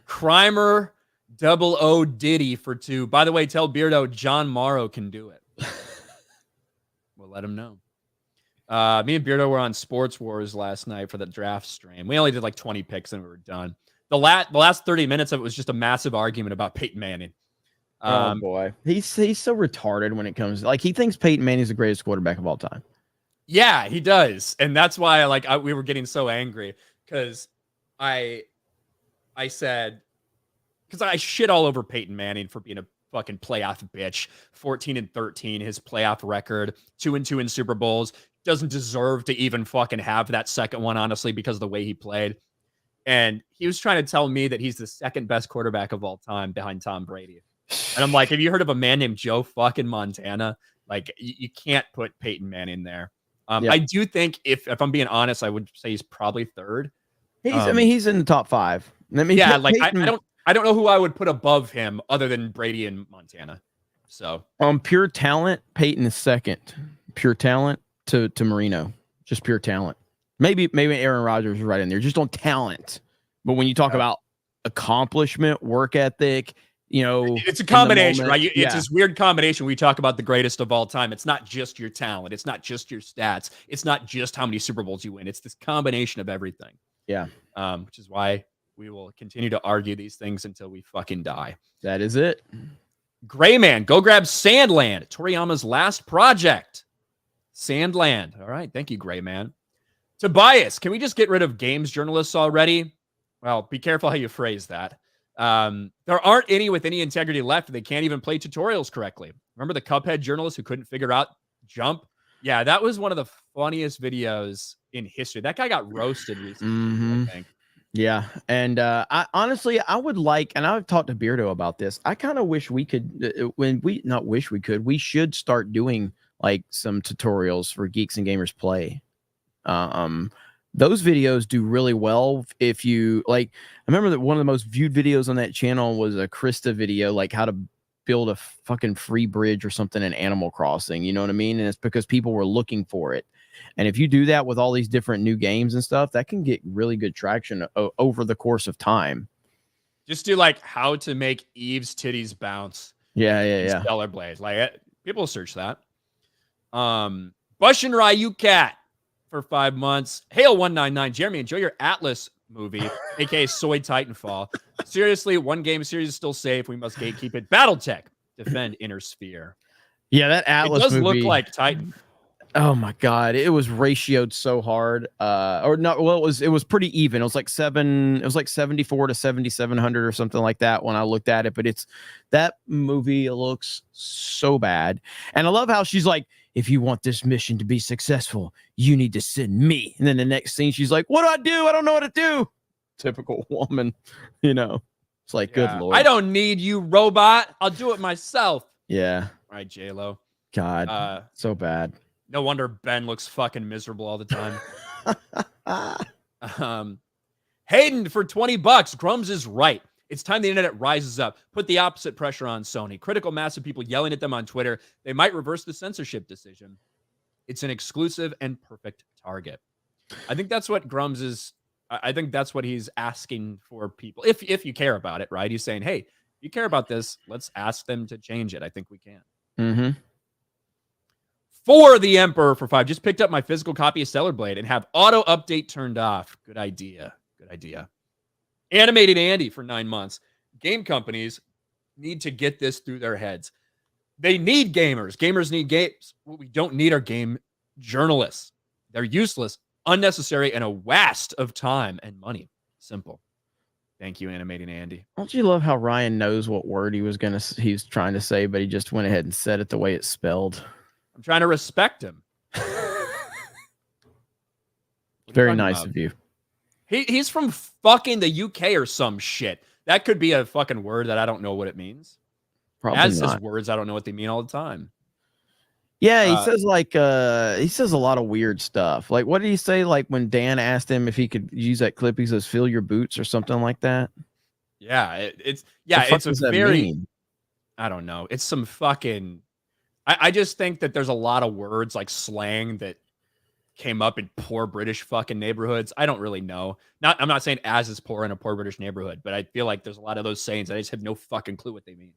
Crimer O Diddy for 2. By the way, tell Beardo John Morrow can do it. We'll let him know. Me and Beardo were on Sports Wars last night for the draft stream. We only did like 20 picks and we were done. The last 30 minutes of it was just a massive argument about Peyton Manning. Oh boy, he's so retarded when it comes. Like, he thinks Peyton Manning's the greatest quarterback of all time. Yeah, he does, and that's why we were getting so angry because I said, because I shit all over Peyton Manning for being a fucking playoff bitch. 14-13, his playoff record, 2-2 in Super Bowls. Doesn't deserve to even fucking have that second one, honestly, because of the way he played. And he was trying to tell me that he's the second best quarterback of all time behind Tom Brady. And I'm like, have you heard of a man named Joe fucking Montana? Like, you can't put Peyton Manning there. I do think, if I'm being honest, I would say he's probably third. He's in the top 5. Yeah, like Peyton, I don't know who I would put above him other than Brady and Montana. So pure talent, Peyton is second. Pure talent to Marino. Just pure talent. Maybe Aaron Rodgers is right in there, just on talent. But when you talk about accomplishment, work ethic, it's a combination, right? It's this weird combination. We talk about the greatest of all time. It's not just your talent. It's not just your stats. It's not just how many Super Bowls you win. It's this combination of everything. Yeah. Which is why we will continue to argue these things until we fucking die. That is it. Gray Man, go grab Sandland, Toriyama's last project. Sandland. All right. Thank you, Gray Man. Tobias, can we just get rid of games journalists already? Well, be careful how you phrase that. There aren't any with any integrity left. They can't even play tutorials correctly. Remember the Cuphead journalist who couldn't figure out jump? Yeah, that was one of the funniest videos in history. That guy got roasted recently, I think. Yeah, and I honestly, I would like, and I've talked to Beardo about this. I kind of wish we could, not wish we could, we should start doing like some tutorials for Geeks and Gamers Play. Those videos do really well if you like. I remember that one of the most viewed videos on that channel was a Krista video, like how to build a fucking free bridge or something in Animal Crossing. You know what I mean? And it's because people were looking for it. And if you do that with all these different new games and stuff, that can get really good traction over the course of time. Just do like how to make Eve's titties bounce. Yeah. Stellar Blade. Like people search that. Bush and Ryu Cat for 5 months. Hail 199. Jeremy, enjoy your Atlas movie, aka Soy Titanfall. Seriously, one game series is still safe. We must gatekeep it. Battletech. Defend Inner Sphere. Yeah, that Atlas movie look like Titan. Oh my god, it was ratioed so hard. Or not, well, it was pretty even. It was like 74 to 7,700 or something like that when I looked at it. But that movie looks so bad. And I love how she's like, if you want this mission to be successful, you need to send me. And then the next scene, she's like, what do I do? I don't know what to do. Typical woman, you know. It's like, good lord. I don't need you, robot. I'll do it myself. Yeah. All right, J-Lo. God, so bad. No wonder Ben looks fucking miserable all the time. Hayden for $20. Grums is right. It's time the internet rises up. Put the opposite pressure on Sony. Critical mass of people yelling at them on Twitter. They might reverse the censorship decision. It's an exclusive and perfect target. I think that's what Grums is. I think that's what he's asking for people. If you care about it, right? He's saying, hey, if you care about this, let's ask them to change it. I think we can. Mm-hmm. For the Emperor for 5. Just picked up my physical copy of Stellar Blade and have auto update turned off. Good idea. Animated Andy for 9 months. Game companies need to get this through their heads. They need gamers. Gamers need games. What we don't need are game journalists. They're useless, unnecessary, and a waste of time and money. Simple. Thank you, Animated Andy. Don't you love how Ryan knows what word he's trying to say, but he just went ahead and said it the way it's spelled? I'm trying to respect him. Very nice of you. He's from fucking the UK or some shit. That could be a fucking word that I don't know what it means. Probably As not. his words, I don't know what they mean all the time. Yeah, he says he says a lot of weird stuff. Like, what did he say? Like when Dan asked him if he could use that clip, he says, "Fill your boots" or something like that. Yeah, it's a very. Mean? I don't know. It's some fucking. I just think that there's a lot of words like slang that came up in poor British fucking neighborhoods. I don't really know. I'm not saying as is poor in a poor British neighborhood, but I feel like there's a lot of those sayings. I just have no fucking clue what they mean.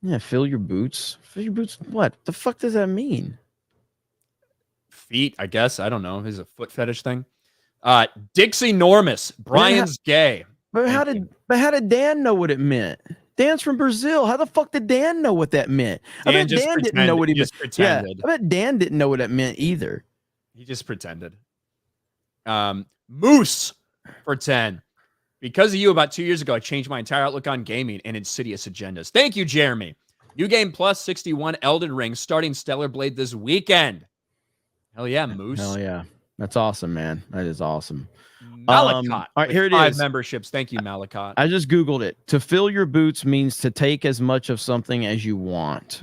Yeah, fill your boots. Fill your boots. What the fuck does that mean? Feet, I guess. I don't know. Is a foot fetish thing. Dixie Normus. Brian's gay. But how did Dan know what it meant? Dan's from Brazil. How the fuck did Dan know what that meant? I bet Dan didn't know what he meant. Yeah, I bet Dan didn't know what that meant either. He just pretended. Moose for 10. Because of you, about 2 years ago, I changed my entire outlook on gaming and insidious agendas. Thank you, Jeremy. New Game Plus 61 Elden Ring starting Stellar Blade this weekend. Hell yeah, Moose. Hell yeah. That's awesome, man. That is awesome. Malakot. All right, here it 5 is. memberships. Thank you, Malakot. I just Googled it. To fill your boots means to take as much of something as you want.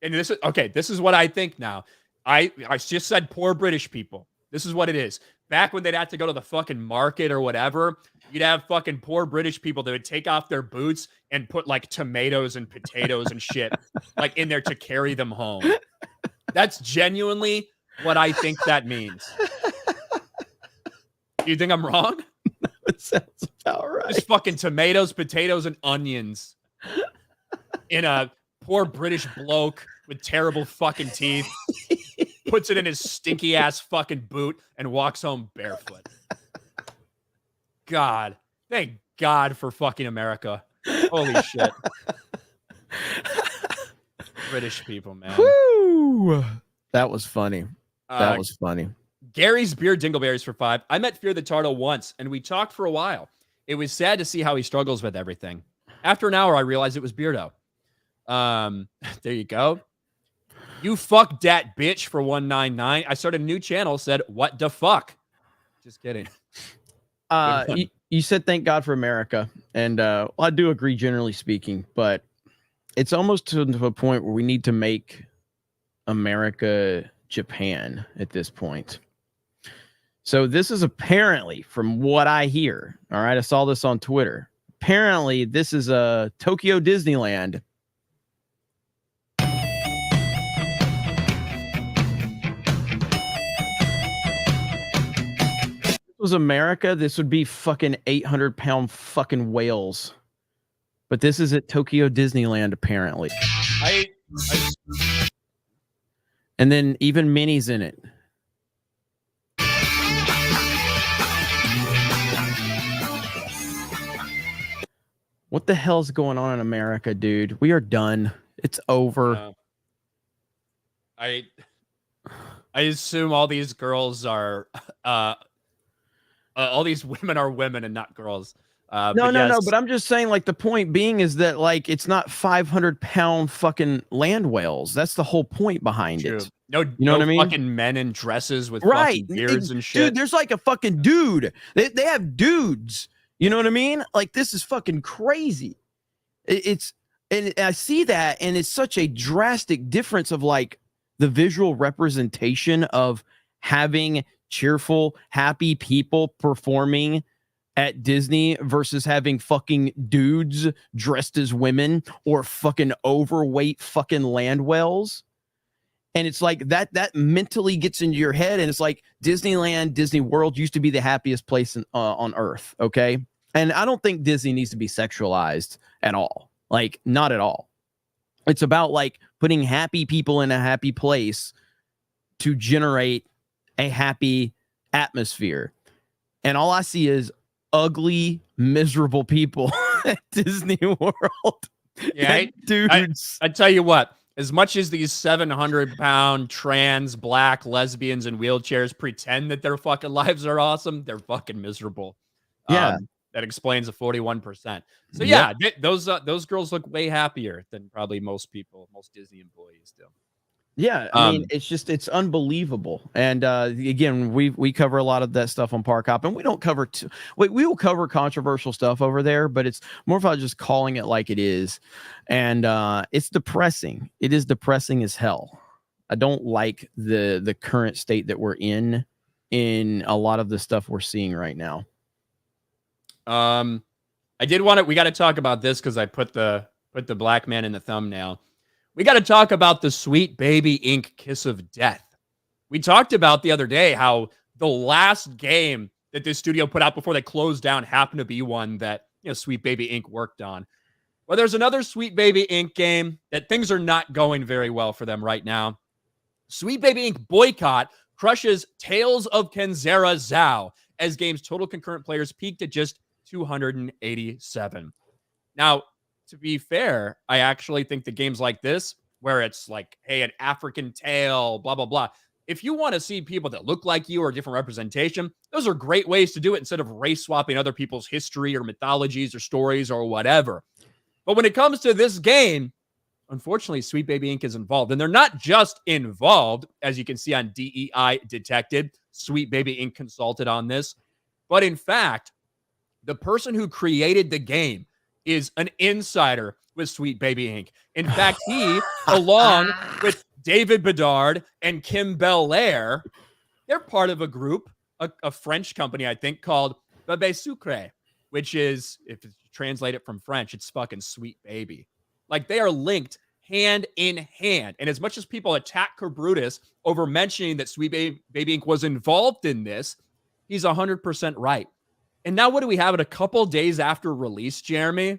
And this is what I think now. I just said poor British people. This is what it is. Back when they'd have to go to the fucking market or whatever, you'd have fucking poor British people that would take off their boots and put like tomatoes and potatoes and shit like in there to carry them home. That's genuinely what I think that means. You think I'm wrong? No, it sounds about right. Just fucking tomatoes, potatoes, and onions in a poor British bloke with terrible fucking teeth. Puts it in his stinky ass fucking boot and walks home barefoot. God. Thank God for fucking America. Holy shit. British people, man. Woo! That was funny. That was funny. Gary's Beer Dingleberries for 5. I met Fear the Turtle once, and we talked for a while. It was sad to see how he struggles with everything. After an hour, I realized it was Beardo. There you go. You fuck dat bitch for 199. I started a new channel, said, what the fuck? Just kidding. You you said thank God for America, and I do agree generally speaking, but it's almost to a point where we need to make America Japan at this point. So this is apparently, from what I hear, all right, I saw this on Twitter. Apparently, this is a Tokyo Disneyland. If this was America, this would be fucking 800-pound fucking whales. But this is at Tokyo Disneyland, apparently. And then even Minnie's in it. What the hell's going on in America, dude? We are done. It's over. I assume all these girls are all these women are women and not girls. No. But I'm just saying, like, the point being is that, like, it's not 500-pound fucking land whales. That's the whole point behind it. No, you know what I mean? Fucking men in dresses with fucking beards and shit. Dude, there's like a fucking dude. They have dudes. You know what I mean? Like, this is fucking crazy. And I see that, and it's such a drastic difference of, like, the visual representation of having cheerful, happy people performing at Disney versus having fucking dudes dressed as women or fucking overweight fucking land whales. And it's like that mentally gets into your head, and it's like Disneyland, Disney World used to be the happiest place on earth, okay? And I don't think Disney needs to be sexualized at all. Like, not at all. It's about, like, putting happy people in a happy place to generate a happy atmosphere. And all I see is ugly, miserable people at Disney World. Yeah, dudes. I tell you what, as much as these 700-pound trans, black, lesbians in wheelchairs pretend that their fucking lives are awesome, they're fucking miserable. Yeah. That explains the 41%. So yeah, those girls look way happier than probably most Disney employees do. Yeah, I mean, it's unbelievable. And again, we cover a lot of that stuff on Park Hop, and we don't cover we will cover controversial stuff over there, but it's more about just calling it like it is. And it's depressing. It is depressing as hell. I don't like the current state that we're in a lot of the stuff we're seeing right now. I did want to. We got to talk about this because I put the black man in the thumbnail. We got to talk about the Sweet Baby Inc. Kiss of Death. We talked about the other day how the last game that this studio put out before they closed down happened to be one that, you know, Sweet Baby Inc. worked on. Well, there's another Sweet Baby Inc. game that things are not going very well for them right now. Sweet Baby Inc. Boycott crushes Tales of Kenzera Zhao as game's total concurrent players peaked at just 287. Now, to be fair, I actually think that games like this, where it's like, hey, an African tale, blah, blah, blah. If you want to see people that look like you or a different representation, those are great ways to do it instead of race swapping other people's history or mythologies or stories or whatever. But when it comes to this game, unfortunately, Sweet Baby Inc. is involved. And they're not just involved, as you can see on DEI Detected. Sweet Baby Inc. consulted on this. But in fact, the person who created the game is an insider with Sweet Baby Inc. In fact, he, along with David Bedard and Kim Belair, they're part of a group, a French company, I think, called Bébé Sucré, which is, if you translate it from French, it's fucking sweet baby. Like, they are linked hand in hand. And as much as people attack Brutus over mentioning that Sweet Baby Inc. was involved in this, he's 100% right. And now what do we have it a couple days after release, Jeremy?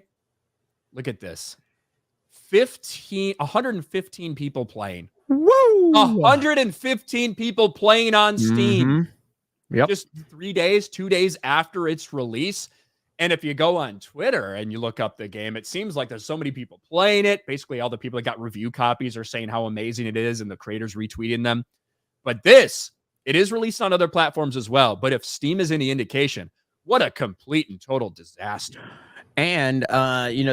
Look at this. 115 people playing. Woo! 115 people playing on Steam. Mm-hmm. Yep. Just 2 days after its release. And if you go on Twitter and you look up the game, it seems like there's so many people playing it. Basically, all the people that got review copies are saying how amazing it is, and the creators retweeting them. But it is released on other platforms as well. But if Steam is any indication, what a complete and total disaster. And,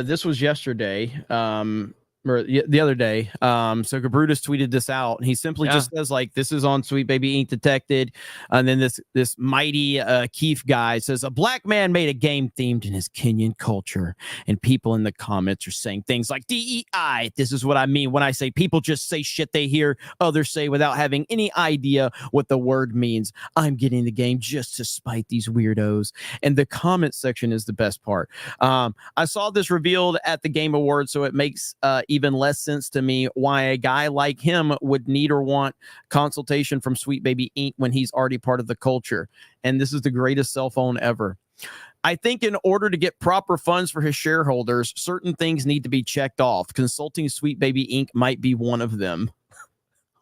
this was yesterday. or the other day. So Gabrutus tweeted this out, and he simply just says, like, this is on Sweet Baby Ink Detected. And then this mighty Keith guy says, a black man made a game themed in his Kenyan culture, and people in the comments are saying things like DEI. This is what I mean when I say people just say shit they hear others say without having any idea what the word means. I'm getting the game just to spite these weirdos. And the comment section is the best part. I saw this revealed at the Game Awards, so it makes even less sense to me why a guy like him would need or want consultation from Sweet Baby Inc. when he's already part of the culture. And this is the greatest cell phone ever. I think in order to get proper funds for his shareholders, certain things need to be checked off. Consulting Sweet Baby Inc. might be one of them.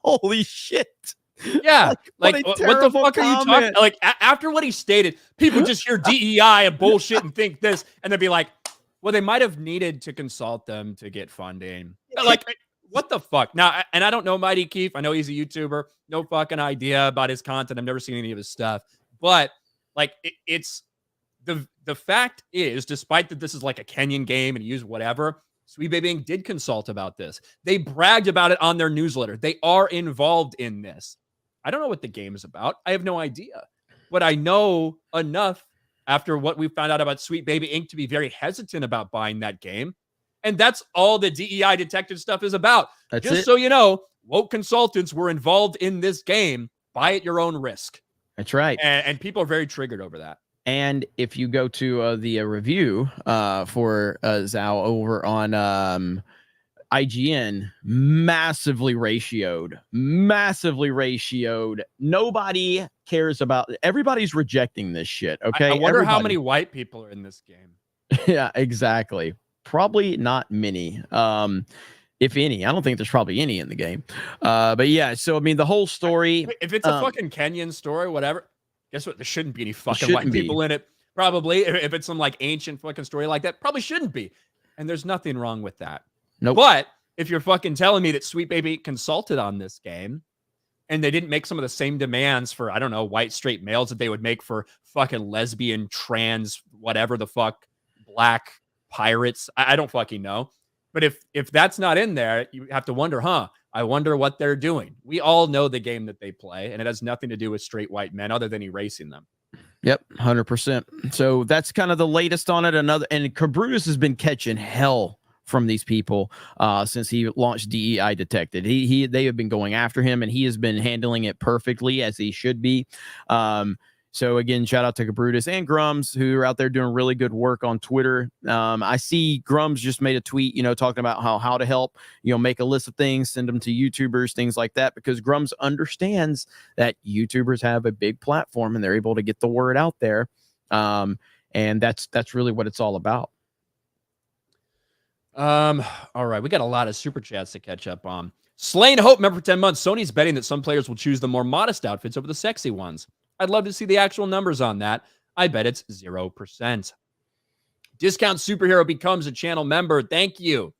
Holy shit. Yeah, what the fuck are you talking? Like, after what he stated, people just hear DEI and bullshit and think this, and they'd be like, well, they might have needed to consult them to get funding. Like, what the fuck? Now, and I don't know Mighty Keith. I know he's a YouTuber. No fucking idea about his content. I've never seen any of his stuff. But, like, it's the fact is, despite that this is like a Kenyan game and use whatever, Sweet Baby Inc. did consult about this. They bragged about it on their newsletter. They are involved in this. I don't know what the game is about. I have no idea. But I know enough after what we found out about Sweet Baby Inc. to be very hesitant about buying that game. And that's all the DEI detected stuff is about. Just so you know, woke consultants were involved in this game. Buy at your own risk. That's right. And people are very triggered over that. And if you go to the review for Zhao over on IGN, massively ratioed. Nobody cares about, everybody's rejecting this shit. Okay. I wonder how many white people are in this game. Yeah, exactly. Probably not many. If any. I don't think there's probably any in the game. But yeah, so I mean the whole story. If it's a fucking Kenyan story, whatever, guess what? There shouldn't be any fucking white people in it. Probably. If it's some like ancient fucking story like that, probably shouldn't be. And there's nothing wrong with that. Nope. But if you're fucking telling me that Sweet Baby consulted on this game and they didn't make some of the same demands for, I don't know, white straight males that they would make for fucking lesbian, trans, whatever the fuck, black pirates, I don't fucking know. But if that's not in there, you have to wonder, I wonder what they're doing. We all know the game that they play, and it has nothing to do with straight white men other than erasing them. Yep, 100%. So that's kind of the latest on it. And Cabrutus has been catching hell from these people since he launched DEI Detected. They have been going after him, and he has been handling it perfectly as he should be. So again, shout out to Cabrutus and Grums, who are out there doing really good work on Twitter. I see Grums just made a tweet, talking about how to help, make a list of things, send them to YouTubers, things like that, because Grums understands that YouTubers have a big platform and they're able to get the word out there. And that's really what it's all about. All right, we got a lot of super chats to catch up on. Slain Hope, member for 10 months. Sony's betting that some players will choose the more modest outfits over the sexy ones. I'd love to see the actual numbers on that. I bet it's 0%. Discount Superhero becomes a channel member. Thank you.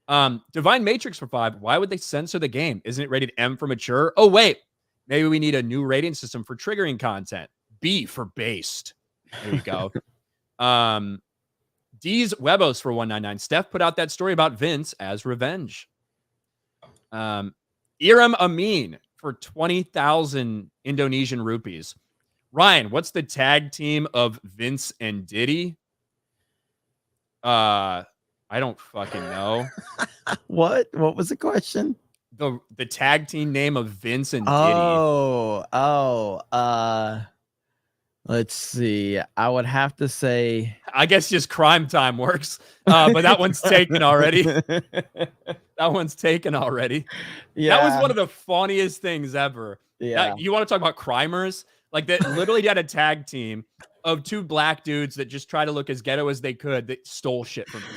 Divine Matrix for 5. Why would they censor the game? Isn't it rated M for mature? Oh, wait. Maybe we need a new rating system for triggering content. B for based. There you go. D's Webos for 199. Steph put out that story about Vince as revenge. Iram Amin for 20,000 Indonesian rupees. Ryan, what's the tag team of Vince and Diddy? I don't fucking know. What was the question? The tag team name of Vince and Diddy. Let's see. I would have to say, I guess just Crime Time works. But that one's taken already. That one's taken already. Yeah. That was one of the funniest things ever. Yeah. You want to talk about crimers? Like, that literally had a tag team of two black dudes that just try to look as ghetto as they could that stole shit from people.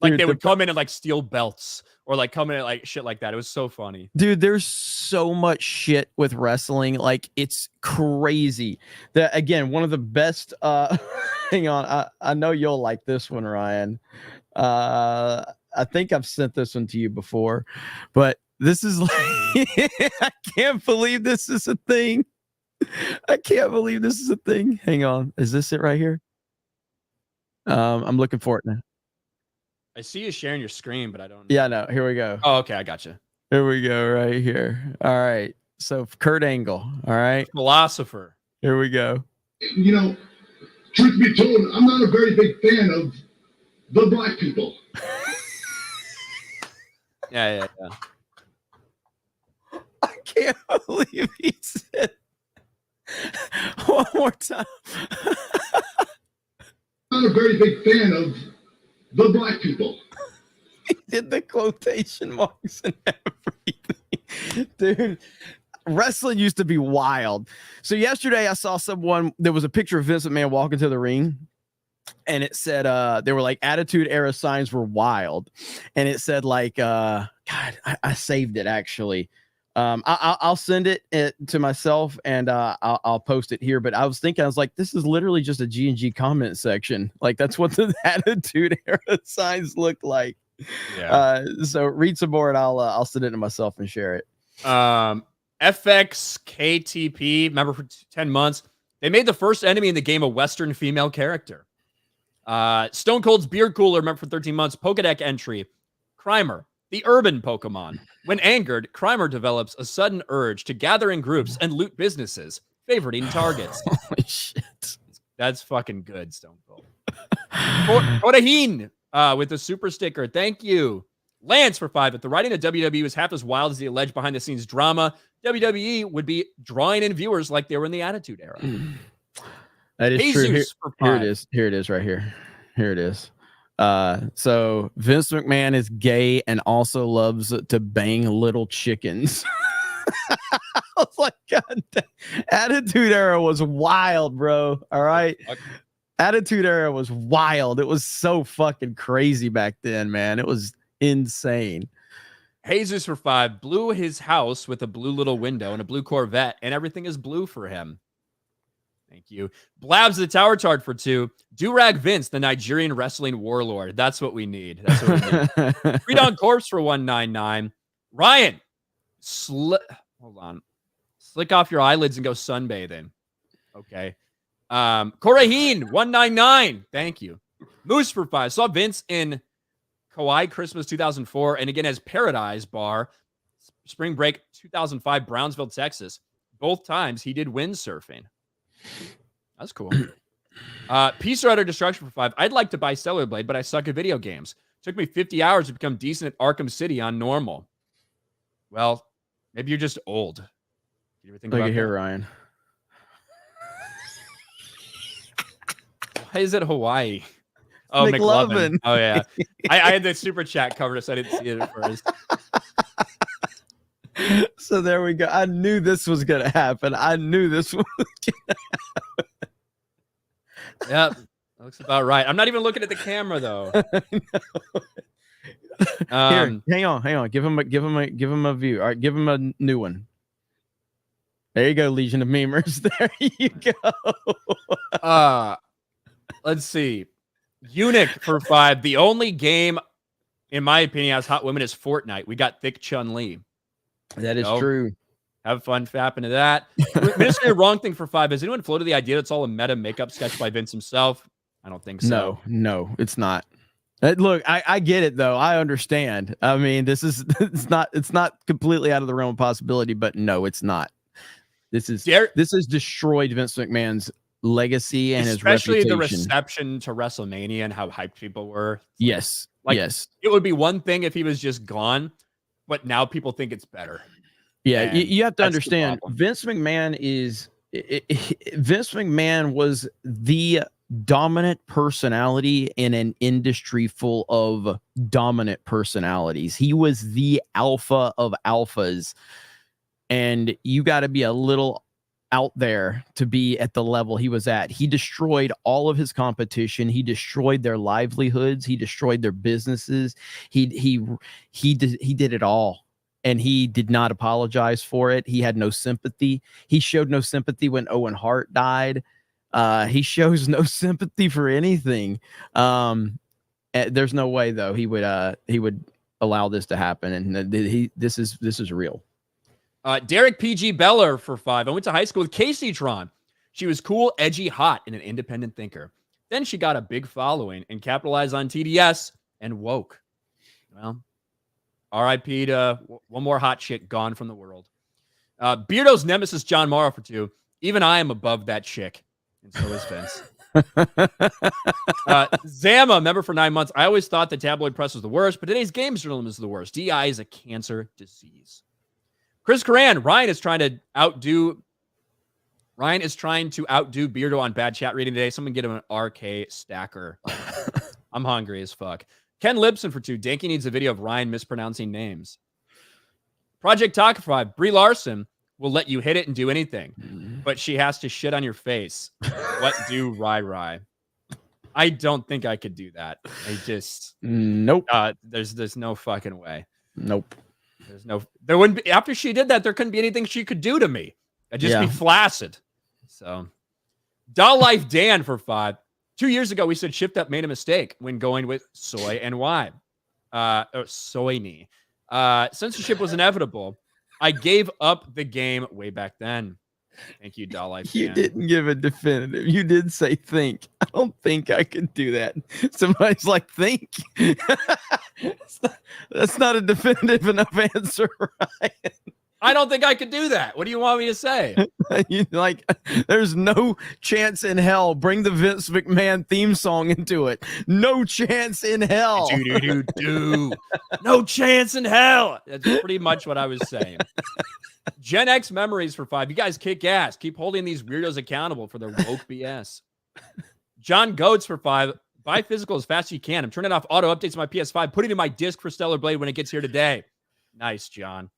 Like, dude, they would come in and like steal belts or like come in and like shit like that. It was so funny. Dude, there's so much shit with wrestling. Like, it's crazy. That, again, one of the best hang on. I know you'll like this one, Ryan. I think I've sent this one to you before, but this is like I can't believe this is a thing. I can't believe this is a thing. Hang on. Is this it right here? I'm looking for it now. I see you sharing your screen, but I don't. Yeah, no. Here we go. Oh, okay, I got you. Here we go, right here. All right. So Kurt Angle. All right. Philosopher. Here we go. You know, truth be told, I'm not a very big fan of the black people. Yeah. I can't believe he said one more time. I'm not a very big fan of the black people. He did the quotation marks and everything. Dude, wrestling used to be wild. So yesterday I saw there was a picture of Vince McMahon walking to the ring. And it said they were like Attitude Era signs were wild. And it said like God, I saved it actually. I'll send it to myself and I'll post it here. But I was like, this is literally just a G&G comment section. Like that's what the Attitude Era signs look like. Yeah. So read some more and I'll send it to myself and share it. FXKTP, remember for 10 months, they made the first enemy in the game a Western female character. Stone Cold's beer cooler, remember for 13 months, Pokedex entry. Crimer, the urban Pokemon. When angered, Crimer develops a sudden urge to gather in groups and loot businesses, favoriting targets. Holy shit. That's fucking good, Stone Cold. Kodahin with the super sticker. Thank you. Lance for 5. If the writing of WWE was half as wild as the alleged behind-the-scenes drama, WWE would be drawing in viewers like they were in the Attitude Era. That is Jesus true. Here it is. Here it is right here. Here it is. So Vince McMahon is gay and also loves to bang little chickens. I was like, God damn. Attitude Era was wild, bro. All right. Attitude Era was wild. It was so fucking crazy back then, man. It was insane. Jesus for 5 blew his house with a blue little window and a blue Corvette, and everything is blue for him. Thank you. Blabs the Tower Tart for 2. Durag Vince, the Nigerian wrestling warlord. That's what we need. That's what we need. Freed on Corpse for 199. Ryan, hold on. Slick off your eyelids and go sunbathing. Okay. Koraheen, 199. Thank you. Moose for 5. Saw Vince in Kauai Christmas 2004 and again as Paradise Bar, Spring Break 2005, Brownsville, Texas. Both times he did windsurfing. That's cool. Peace Rider Destruction for 5. I'd like to buy Stellar Blade, but I suck at video games. Took me 50 hours to become decent at Arkham City on normal. Well, maybe you're just old. Did you ever think Look about at here, that? Ryan. Why is it Hawaii? Oh, McLovin. Oh, yeah. I had the super chat covered, so I didn't see it at first. So there we go. I knew this was going to happen. I knew this was going to happen. Yep. That looks about right. I'm not even looking at the camera, though. Here, hang on. Give him a view. All right, give him a new one. There you go, Legion of Memers. There you go. Let's see. Eunuch for 5. The only game, in my opinion, has hot women is Fortnite. We got thick Chun-Li. That is true. Have fun fapping to that. Ministry of Wrong Thing for 5. Has anyone floated the idea it's all a meta makeup sketch by Vince himself? I don't think so. No, it's not. Look, I get it though. I understand. I mean, it's not completely out of the realm of possibility, but no, it's not. This has destroyed Vince McMahon's legacy and his reputation. Especially the reception to WrestleMania and how hyped people were. Yes. Yes. It would be one thing if he was just gone, but now people think it's better. Yeah, you have to understand, Vince McMahon was the dominant personality in an industry full of dominant personalities. He was the alpha of alphas, and you got to be a little out there to be at the level he was at. He destroyed all of his competition. He destroyed their livelihoods. He destroyed their businesses. He did it all. And he did not apologize for it. He had no sympathy. He showed no sympathy when Owen Hart died. He shows no sympathy for anything. There's no way though he would allow this to happen. And this is real. Derek PG Beller for 5. I went to high school with Casey Tron. She was cool, edgy, hot, and an independent thinker. Then she got a big following and capitalized on TDS and woke. Well, R.I.P. to one more hot chick gone from the world. Beardo's nemesis, John Morrow for 2. Even I am above that chick. And so is Vince. Zama, member for 9 months. I always thought the tabloid press was the worst, but today's games journalism is the worst. DI is a cancer disease. Chris Coran, Ryan is trying to outdo Beardo on bad chat reading today. Someone get him an RK stacker. I'm hungry as fuck. Ken Lipson for 2. Danky needs a video of Ryan mispronouncing names. Project Talk 5. Brie Larson will let you hit it and do anything, but she has to shit on your face. What do Rai? I don't think I could do that. I just nope. There's no fucking way. Nope. There wouldn't be, after she did that, there couldn't be anything she could do to me. I'd just be flaccid. So Doll Life Dan for 5. 2 years ago, we said Shift Up made a mistake when going with soy and Y. Soy knee. Censorship was inevitable. I gave up the game way back then. Thank you, Doll Life. You didn't give a definitive. You did say think. I don't think I could do that. Somebody's like, think. That's not a definitive enough answer, Ryan. I don't think I could do that. What do you want me to say? There's no chance in hell. Bring the Vince McMahon theme song into it. No chance in hell. No chance in hell. That's pretty much what I was saying. Gen X memories for 5. You guys kick ass. Keep holding these weirdos accountable for their woke BS. John Goats for 5. Buy physical as fast as you can. I'm turning off auto updates on my PS5. Put it in my disc for Stellar Blade when it gets here today. Nice, John.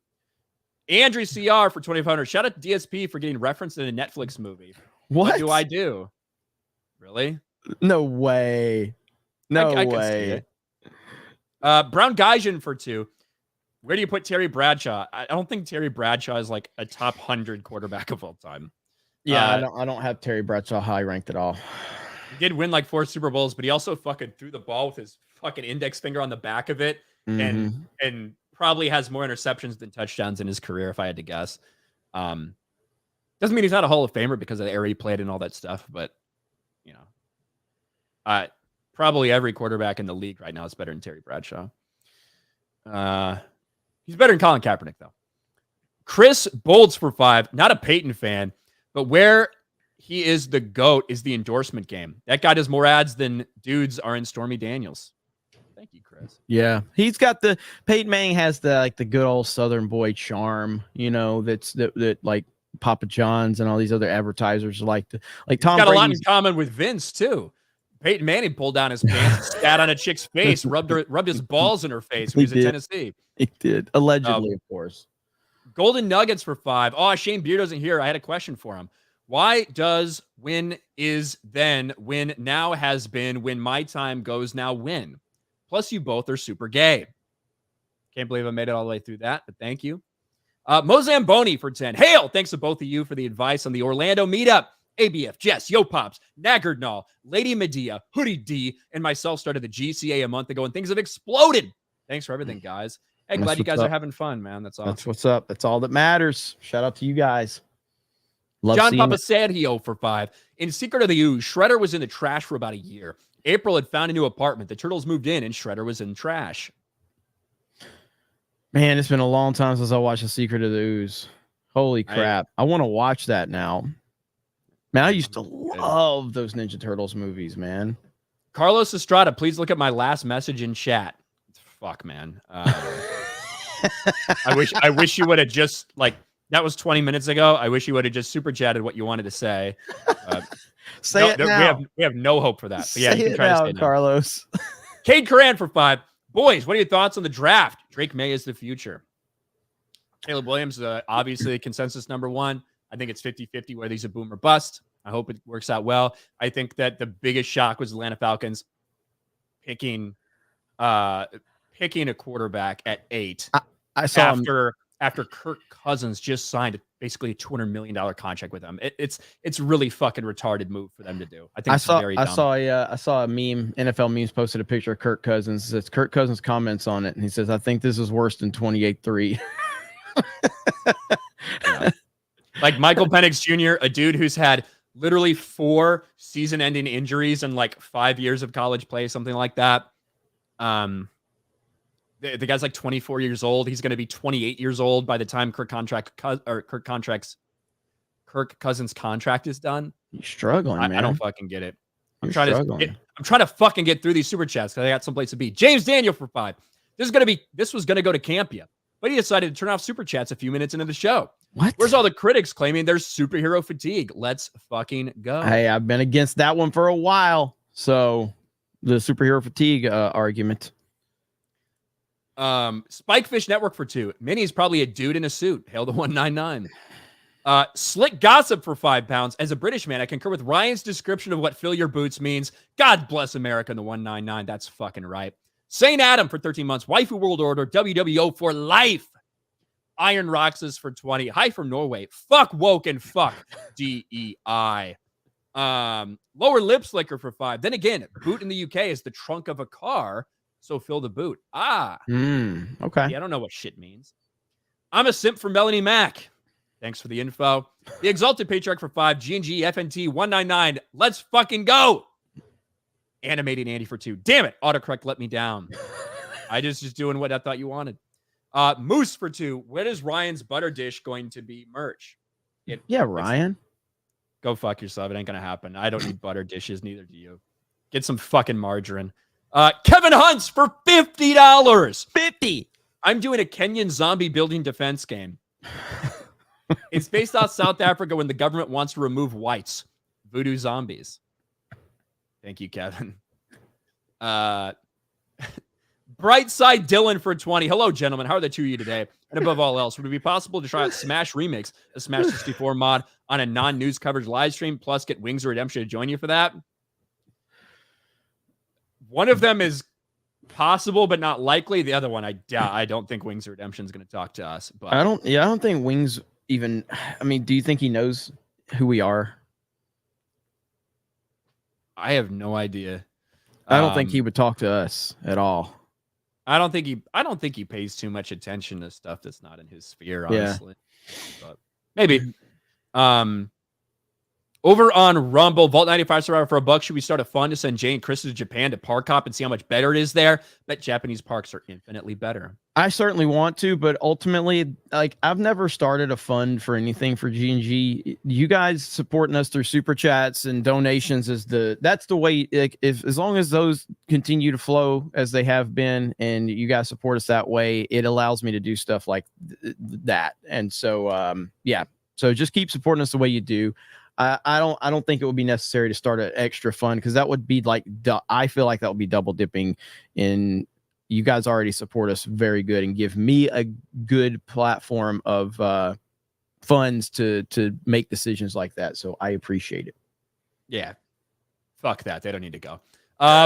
Andrew CR for 2,500. Shout out to DSP for getting referenced in a Netflix movie. What do I do? Really? No way. No way. Brown Gaijin for 2. Where do you put Terry Bradshaw? I don't think Terry Bradshaw is like a top 100 quarterback of all time. Yeah, I don't have Terry Bradshaw high ranked at all. He did win like 4 Super Bowls, but he also fucking threw the ball with his fucking index finger on the back of it, and probably has more interceptions than touchdowns in his career, if I had to guess. Doesn't mean he's not a Hall of Famer because of the area he played and all that stuff, but you know, probably every quarterback in the league right now is better than Terry Bradshaw. He's better than Colin Kaepernick, though. Chris Bolts for 5. Not a Peyton fan, but where he is the GOAT is the endorsement game. That guy does more ads than dudes are in Stormy Daniels. Thank you, Chris. Yeah, he's got Peyton Manning has the good old Southern boy charm, you know, that like Papa John's and all these other advertisers like Tom He's got Brady's, a lot in common with Vince too. Peyton Manning pulled down his pants, spat on a chick's face, rubbed his balls in her face when he was in Tennessee. He did, allegedly, of course. Golden Nuggets for 5. Oh, Shane Beard isn't here. I had a question for him. Why does win is then, win now has been, when my time goes now win? Plus, you both are super gay. Can't believe I made it all the way through that, but thank you. Mozamboni for 10. Hail! Thanks to both of you for the advice on the Orlando meetup. ABF, Jess, Yo Pops, Naggardnall, Lady Medea, Hoodie D, and myself started the GCA a month ago, and things have exploded. Thanks for everything, guys. Hey, glad you guys are having fun, man. That's awesome. That's what's up. That's all that matters. Shout out to you guys. Love John Papa Sergio for 5. In Secret of the Ooze, Shredder was in the trash for about a year. April had found a new apartment. The Turtles moved in, and Shredder was in trash. Man, it's been a long time since I watched The Secret of the Ooze. Holy crap. I want to watch that now. Man, I used to love those Ninja Turtles movies, man. Carlos Estrada, please look at my last message in chat. Fuck, man. I wish you would have just, like, that was 20 minutes ago. I wish you would have just super chatted what you wanted to say. Say it now. We have no hope for that. But yeah, say you can try it to now, say it now. Carlos. Cade Coran for 5. Boys, what are your thoughts on the draft? Drake May is the future. Caleb Williams, obviously consensus number 1. I think it's 50-50 whether he's a boom or bust. I hope it works out well. I think that the biggest shock was Atlanta Falcons picking a quarterback at 8. I saw after Kirk Cousins just signed basically a $200 million contract with them. It's really fucking retarded move for them to do. I think it's very dumb. I saw a meme. NFL Memes posted a picture of Kirk Cousins. It says Kirk Cousins comments on it, and he says, "I think this is worse than 28-3." Yeah. Like Michael Penix Jr., a dude who's had literally 4 season-ending injuries in like 5 years of college play, something like that. The guy's like 24 years old. He's going to be 28 years old by the time Kirk Cousins' contract is done. You're struggling, man. I don't fucking get it. I'm You're trying to fucking get through these super chats because I got someplace to be. James Daniel for 5. This was gonna go to Campia, but he decided to turn off super chats a few minutes into the show. What? Where's all the critics claiming there's superhero fatigue? Let's fucking go. Hey, I've been against that one for a while. So the superhero fatigue argument. Spikefish Network for 2. Minnie's probably a dude in a suit. Hail the 199. Slick Gossip for £5. As a British man, I concur with Ryan's description of what fill your boots means. God bless America in the 199. That's fucking right. Saint Adam for 13 months. Waifu World Order. WWO for life. Iron Roxas for 20. Hi from Norway. Fuck woke and fuck DEI. Lower Lip Slicker for 5. Then again, boot in the UK is the trunk of a car, so fill the boot. Okay. Yeah, I don't know what shit means. I'm a simp for Melanie Mack. Thanks for the info. The Exalted Patriarch for 5. G&G FNT 199. Let's fucking go. Animating Andy for 2. Damn it. Autocorrect let me down. I just doing what I thought you wanted. Moose for 2. When is Ryan's butter dish going to be merch? Ryan. Go fuck yourself. It ain't going to happen. I don't need butter dishes. Neither do you. Get some fucking margarine. Kevin Hunts for $50. 50. I'm doing a Kenyan zombie building defense game. It's based off South Africa when the government wants to remove whites. Voodoo zombies. Thank you, Kevin. Brightside Dylan for 20. Hello, gentlemen. How are the two of you today? And above all else, would it be possible to try out Smash Remix, a Smash 64 mod, on a non-news coverage live stream, plus get Wings of Redemption to join you for that? One of them is possible, but not likely. The other one, I don't think Wings of Redemption is going to talk to us. But I don't think Wings even. I mean, do you think he knows who we are? I have no idea. I don't think he would talk to us at all. I don't think he pays too much attention to stuff that's not in his sphere, honestly. Yeah. But maybe. Over on Rumble, Vault 95 Survivor for $1. Should we start a fund to send Jay and Chris to Japan to Park Hop and see how much better it is there? Bet Japanese parks are infinitely better. I certainly want to, but ultimately, like, I've never started a fund for anything for G&G. You guys supporting us through super chats and donations that's the way. Like, as long as those continue to flow as they have been, and you guys support us that way, it allows me to do stuff like that. And so, so just keep supporting us the way you do. I don't think it would be necessary to start an extra fund, because that would be like, I feel like that would be double dipping in. You guys already support us very good and give me a good platform of funds to make decisions like that. So I appreciate it. Yeah. Fuck that. They don't need to go.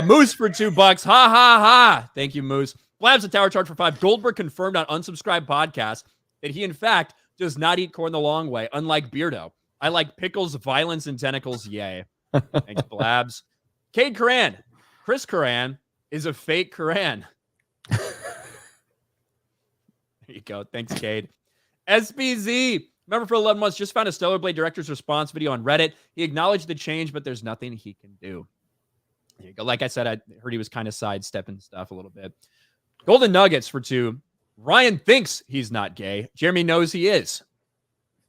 Moose for $2. Ha ha ha. Thank you, Moose. Blabs a tower charge for $5. Goldberg confirmed on Unsubscribed Podcast that he, in fact, does not eat corn the long way, unlike Beardo. I like pickles, violence, and tentacles. Yay. Thanks, Blabs. Cade Coran. Chris Coran is a fake Coran. There you go. Thanks, Cade. SBZ. Remember, for 11 months, just found a Stellar Blade director's response video on Reddit. He acknowledged the change, but there's nothing he can do. There you go. Like I said, I heard he was kind of sidestepping stuff a little bit. Golden Nuggets for $2. Ryan thinks he's not gay. Jeremy knows he is.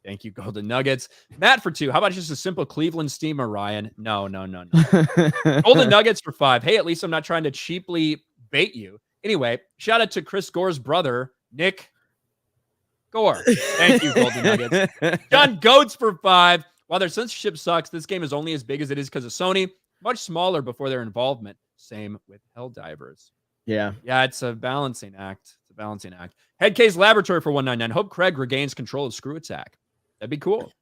Thank you, Golden Nuggets. Matt for $2. How about just a simple Cleveland steamer, Ryan? No. Golden Nuggets for $5. Hey, at least I'm not trying to cheaply bait you. Anyway, shout out to Chris Gore's brother, Nick Gore. Thank you, Golden Nuggets. John Goats for $5. While their censorship sucks, this game is only as big as it is because of Sony. Much smaller before their involvement. Same with Helldivers. Yeah, it's a balancing act. Head Case Laboratory for $199. Hope Craig regains control of Screw Attack. That'd be cool.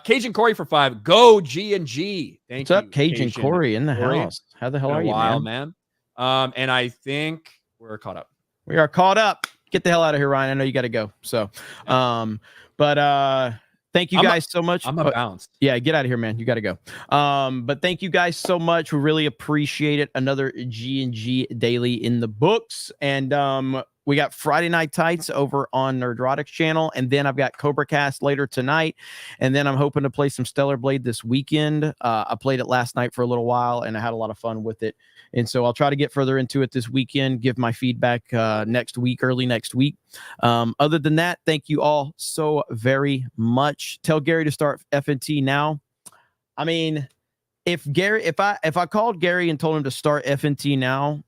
Cajun Corey for $5. Go G&G. What's up, Cajun Corey in the house? How the hell are you, man? And I think we're caught up. We are caught up. Get the hell out of here, Ryan. I know you got to go. So, thank you guys so much. I'm bounced. Yeah, get out of here, man. You got to go. But thank you guys so much. We really appreciate it. Another G&G Daily in the books. And we got Friday Night Tights over on Nerdrotics channel, and then I've got Cobra Cast later tonight, and then I'm hoping to play some Stellar Blade this weekend. I played it last night for a little while, and I had a lot of fun with it, and so I'll try to get further into it this weekend, give my feedback next week, early next week. Other than that, thank you all so very much. Tell Gary to start FNT now. I mean, if I called Gary and told him to start FNT now,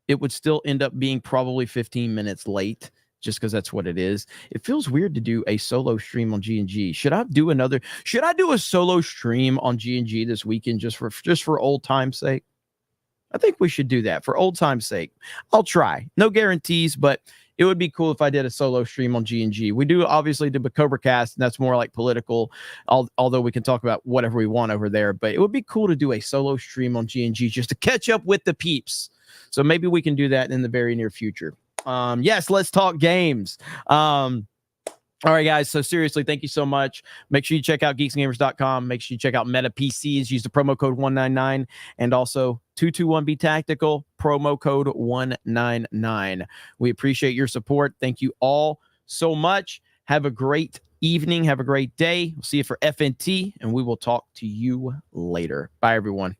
it would still end up being probably 15 minutes late, just because that's what it is. It feels weird to do a solo stream on G&G. Should I do a solo stream on G&G this weekend just for old time's sake? I think we should do that for old time's sake. I'll try. No guarantees, but it would be cool if I did a solo stream on G&G. We do obviously do a Cobra Cast, and that's more like political, although we can talk about whatever we want over there. But it would be cool to do a solo stream on G&G just to catch up with the peeps. So maybe we can do that in the very near future. Yes, let's talk games. All right, guys. So seriously, thank you so much. Make sure you check out geeksgamers.com. Make sure you check out Meta PCs. Use the promo code 199 and also 221B Tactical, promo code 199. We appreciate your support. Thank you all so much. Have a great evening. Have a great day. We'll see you for FNT, and we will talk to you later. Bye, everyone.